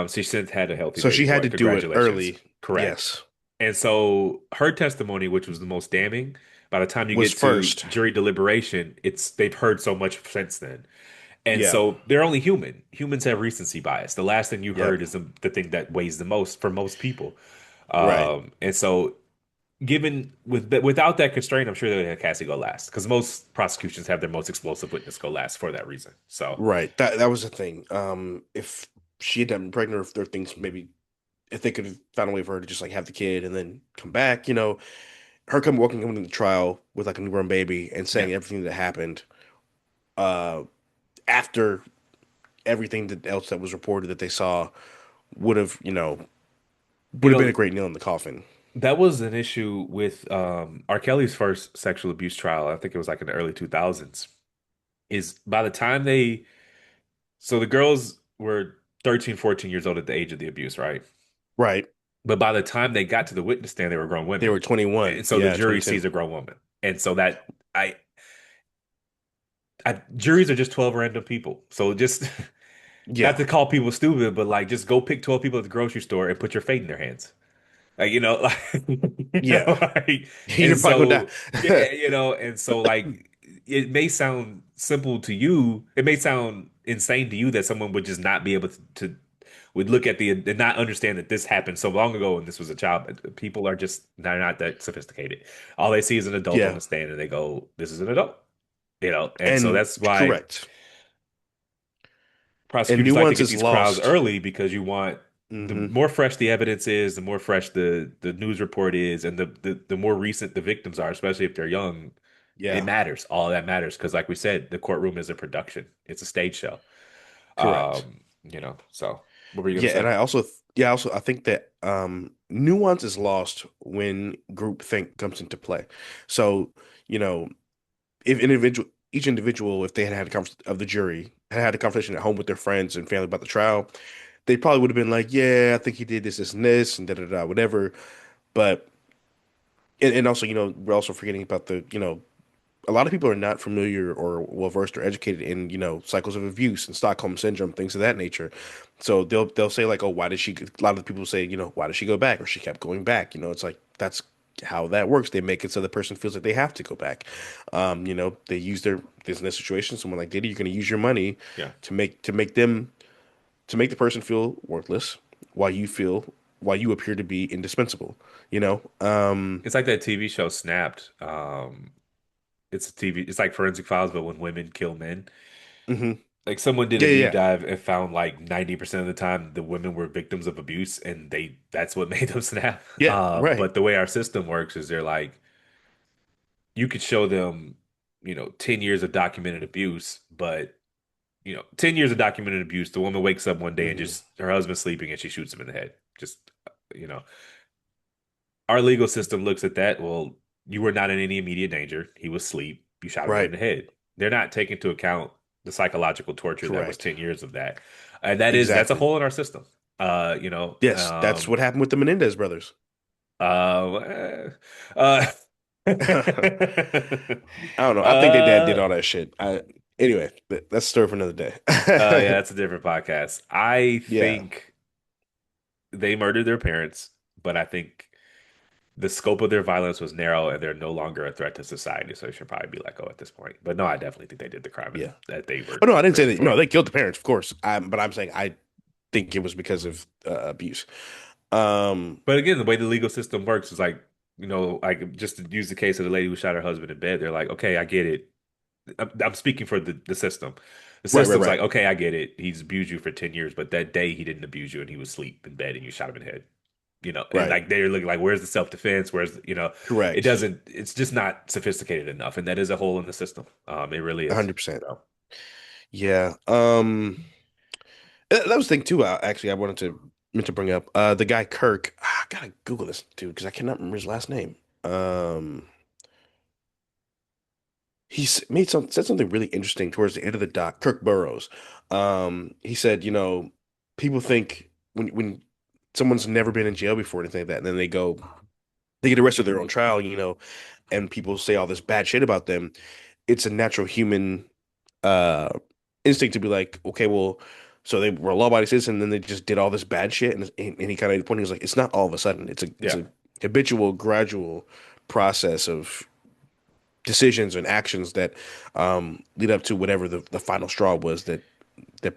She since had a healthy so baby she had boy. to do it Congratulations. early. Correct. Yes, And so her testimony, which was the most damning, by the time you was get to first. jury deliberation, they've heard so much since then. And Yeah, so they're only human. Humans have recency bias. The last thing you yep, heard is the thing that weighs the most for most people. right. And so given without that constraint, I'm sure they would have Cassie go last because most prosecutions have their most explosive witness go last for that reason. So Right. That was the thing. If she had been pregnant, or if there are things maybe if they could have found a way for her to just like have the kid and then come back, her coming into the trial with like a newborn baby and yeah, saying everything that happened, uh, after everything else that was reported that they saw would have, you would have been a know great nail in the coffin. that was an issue with R. Kelly's first sexual abuse trial. I think it was like in the early 2000s. Is by the time so the girls were 13, 14 years old at the age of the abuse, right? Right. But by the time they got to the witness stand, they were grown They women. were 21. And so the Yeah, jury 22. sees a grown woman. And so juries are just 12 random people. So just not Yeah. to call people stupid, but like just go pick 12 people at the grocery store and put your fate in their hands. Like, like, Yeah. and You're probably gonna so, die. yeah, and so like it may sound simple to you. It may sound insane to you that someone would just not be able to would look at and not understand that this happened so long ago and this was a child. People are just they're not that sophisticated. All they see is an adult on Yeah. the stand and they go, "This is an adult," and so And that's why correct. And prosecutors like to nuance get is these trials lost. early because you want the hmm more fresh the evidence is, the more fresh the news report is, and the more recent the victims are, especially if they're young. It Yeah, matters. All that matters because, like we said, the courtroom is a production. It's a stage show. correct. So what were you gonna Yeah, say? and I think that nuance is lost when groupthink comes into play. So, you know, if each individual, if they had had a conversation of the jury, had a conversation at home with their friends and family about the trial, they probably would have been like, yeah, I think he did this, this, and this, and da da da, whatever. But and also, we're also forgetting about a lot of people are not familiar or well versed or educated in, cycles of abuse and Stockholm syndrome, things of that nature. So they'll say like, oh, why did she? A lot of the people say, why did she go back? Or she kept going back. It's like that's how that works. They make it so the person feels like they have to go back. They use there's in this situation, someone like Diddy, you're going to use your money Yeah. to make the person feel worthless while you feel while you appear to be indispensable. You know, It's like that TV show Snapped. It's a TV. It's like Forensic Files, but when women kill men. mhm. Like someone did a Yeah, deep yeah, dive and found like 90% of the time the women were victims of abuse and that's what made them snap. yeah, yeah, right. But the way our system works is they're like you could show them, 10 years of documented abuse, but 10 years of documented abuse, the woman wakes up one day and Hmm. just her husband's sleeping and she shoots him in the head. Just you know, our legal system looks at that. Well, you were not in any immediate danger. He was asleep. You shot him right in Right. the head. They're not taking into account the psychological torture that was Correct. 10 years of that. And that's a Exactly. hole in our system. Uh, you know, Yes, that's um, what happened with the Menendez brothers. uh, uh, I don't know. I think their dad did uh, all that shit. Anyway, that's a story for another day. yeah, that's a different podcast. I Yeah, think they murdered their parents, but I think the scope of their violence was narrow and they're no longer a threat to society. So it should probably be let go at this point. But no, I definitely think they did the crime and yeah. that they were Oh no, I in didn't say prison that. for No, it. they killed the parents, of course. But I'm saying I think it was because of abuse. Um, But again, the way the legal system works is like, like just to use the case of the lady who shot her husband in bed, they're like, okay, I get it. I'm speaking for the system. The right, right, system's like, right, okay, I get it. He's abused you for 10 years, but that day he didn't abuse you and he was asleep in bed and you shot him in the head. And right. like they're looking like, where's the self-defense? It Correct. doesn't, it's just not sophisticated enough. And that is a hole in the system. It really is. 100%. So. Yeah. That was the thing too. Actually, I wanted to meant to bring up the guy Kirk. I gotta Google this dude because I cannot remember his last name. Um, made said something really interesting towards the end of the doc. Kirk Burrows. He said, people think when someone's never been in jail before or anything like that, and then they get arrested their own trial, and people say all this bad shit about them. It's a natural human uh instinct to be like, okay, well, so they were a law-abiding citizen, and then they just did all this bad shit, and he kind of pointed, he was like, it's not all of a sudden. It's Yeah. a habitual, gradual process of decisions and actions that lead up to whatever the final straw was that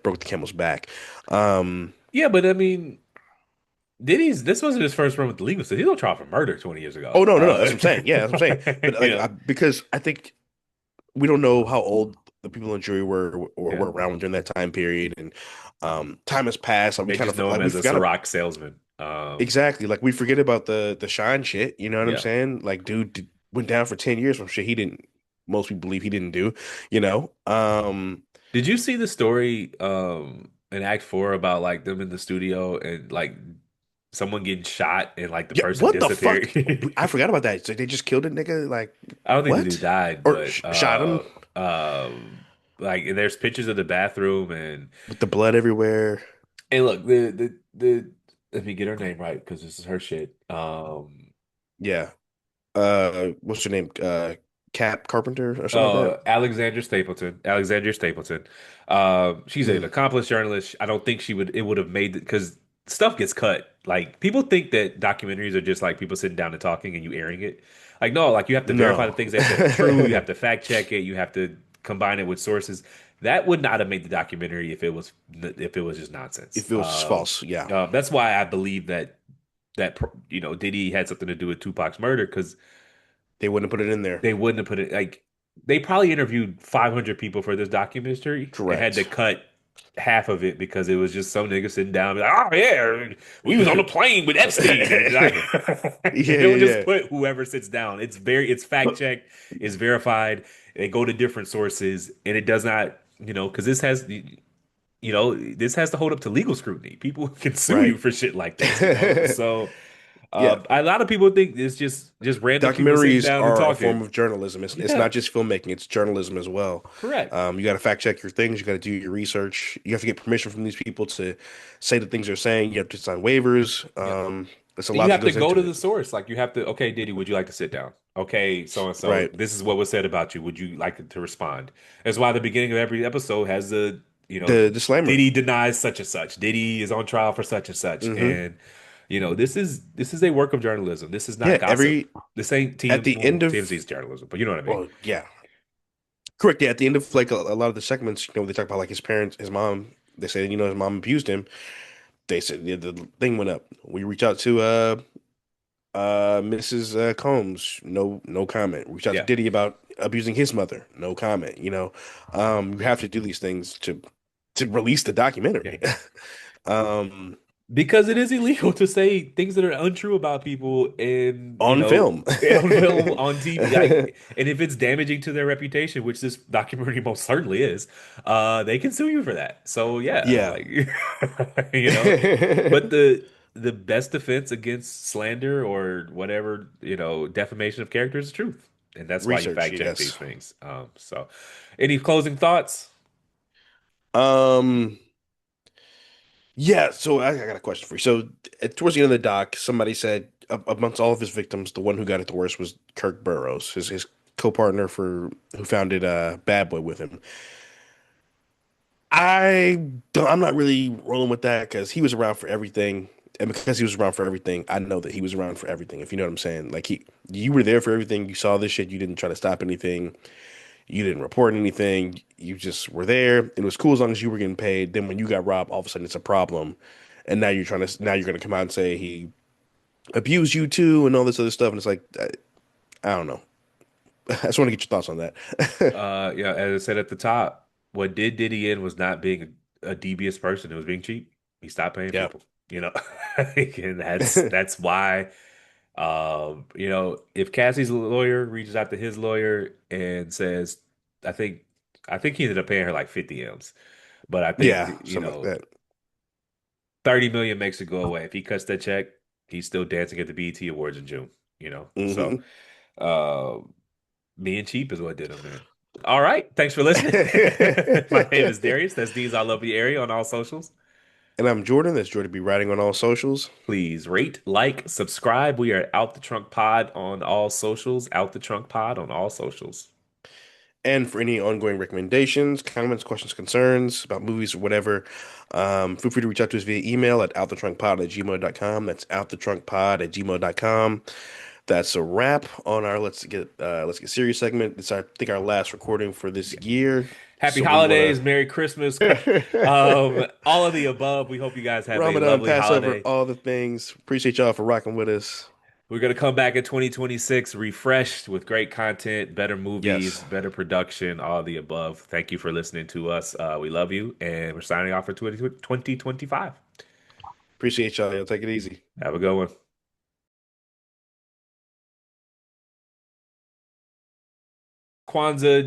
broke the camel's back. Um, Yeah, but I mean, this wasn't his first run with the legal system. He's on trial for murder 20 years ago. oh no, no, no, that's what I'm saying. Yeah, that's what I'm saying. But like, Yeah. because I think we don't know how old the people in the jury were or Yeah. were around during that time period, and time has passed. Like we They kind just of know him like we as a forgot about Ciroc salesman. exactly like we forget about the Shine shit. You know what I'm Yeah. saying? Like, dude went down for 10 years from shit he didn't. Most people believe he didn't do. You know. Did you see the story in Act 4 about like them in the studio and like someone getting shot and like the Yeah. person What the fuck? disappeared? I forgot about that. So they just killed a nigga. Like I don't think the dude what? died, Or but shot him like and there's pictures of the bathroom with the blood everywhere. and look the let me get her name right because this is her shit. Yeah. What's her name? Cap Carpenter or something like that. Alexandra Stapleton. Alexandria Stapleton. She's an Mm. accomplished journalist. I don't think it would have made it because stuff gets cut. Like people think that documentaries are just like people sitting down and talking and you airing it. Like no, like you have to verify the No. things they said are true. You have to fact check it. You have to combine it with sources. That would not have made the documentary if it was just nonsense. If it was false, yeah. That's why I believe that Diddy had something to do with Tupac's murder because They wouldn't put it in there. they wouldn't have put it like they probably interviewed 500 people for this documentary and had to Correct. cut. half of it because it was just some nigga sitting down and be like, oh yeah, we was on the plane with Epstein, and like Yeah, they would just yeah, put whoever sits down. It's fact yeah. checked, it's verified. They go to different sources, and it does not, because this has to hold up to legal scrutiny. People can sue you Right. for shit like this. So Yeah. a lot of people think it's just random people sitting Documentaries down and are a talking. form of journalism. It's Yeah, not just filmmaking, it's journalism as well. correct. You got to fact check your things. You got to do your research. You have to get permission from these people to say the things they're saying. You have to sign waivers. Yeah. There's a And you lot that have to goes go to into the it. source. Like you have to, okay, Diddy, would you like to sit down? Okay, so and so, Right. this is what was said about you. Would you like to respond? That's why the beginning of every episode has you know, The disclaimer. Diddy denies such and such. Diddy is on trial for such and such. Hmm. And this is a work of journalism. This is not Yeah. gossip. This ain't At the end of, TMZ's journalism, but you know what I mean. well, yeah, correct. Yeah. At the end of like a lot of the segments, they talk about like his parents, his mom. They say, his mom abused him. They said yeah, the thing went up. We reach out to Mrs. Combs, no comment. Reach out to Yeah. Diddy about abusing his mother, no comment. You have to do these things to release the Yeah. documentary. um, Because it is illegal to say things that are untrue about people and, on film. on film, on TV. Like, and if it's damaging to their reputation, which this documentary most certainly is, they can sue you for that. So yeah, Yeah. like, but the best defense against slander or whatever, defamation of character is truth. And that's why you Research, fact check these yes. things. So any closing thoughts? Um, yeah, so I got a question for you. So towards the end of the doc, somebody said amongst all of his victims, the one who got it the worst was Kirk Burroughs, his co-partner for who founded Bad Boy with him. I'm not really rolling with that because he was around for everything, and because he was around for everything, I know that he was around for everything. If you know what I'm saying, like you were there for everything. You saw this shit. You didn't try to stop anything. You didn't report anything. You just were there. It was cool as long as you were getting paid. Then when you got robbed, all of a sudden it's a problem, and now you're gonna come out and say he abused you too and all this other stuff. And it's like I don't know. I just want to get your thoughts on that. Yeah, as I said at the top, what did Diddy in was not being a devious person. It was being cheap. He stopped paying Yeah, people, and that's why, if Cassie's lawyer reaches out to his lawyer and says, I think, I think he ended up paying her like 50 M's, but I think, yeah, something like that. 30 million makes it go away. If he cuts that check, he's still dancing at the BET Awards in June. So, Hmm. uh, being cheap is what did him in. All right. Thanks for listening. My name is Darius. That's D's All Over the Area on all socials. And I'm Jordan. That's Jordan B. Writing on all socials. Please rate, like, subscribe. We are Out the Trunk Pod on all socials. Out the Trunk Pod on all socials. And for any ongoing recommendations, comments, questions, concerns about movies or whatever, feel free to reach out to us via email at outthetrunkpod@gmail.com. That's outthetrunkpod@gmail.com. That's a wrap on our let's get serious segment. It's I think our last recording for this Yeah. year. Happy So we holidays, want Merry Christmas, to all of the above. We hope you guys have a Ramadan, lovely Passover, holiday. all the things. Appreciate y'all for rocking with us. We're going to come back in 2026 refreshed with great content, better movies, Yes. better production, all of the above. Thank you for listening to us. We love you, and we're signing off for 2025. Appreciate y'all. Y'all take it easy. Have a good one. Kwanzaa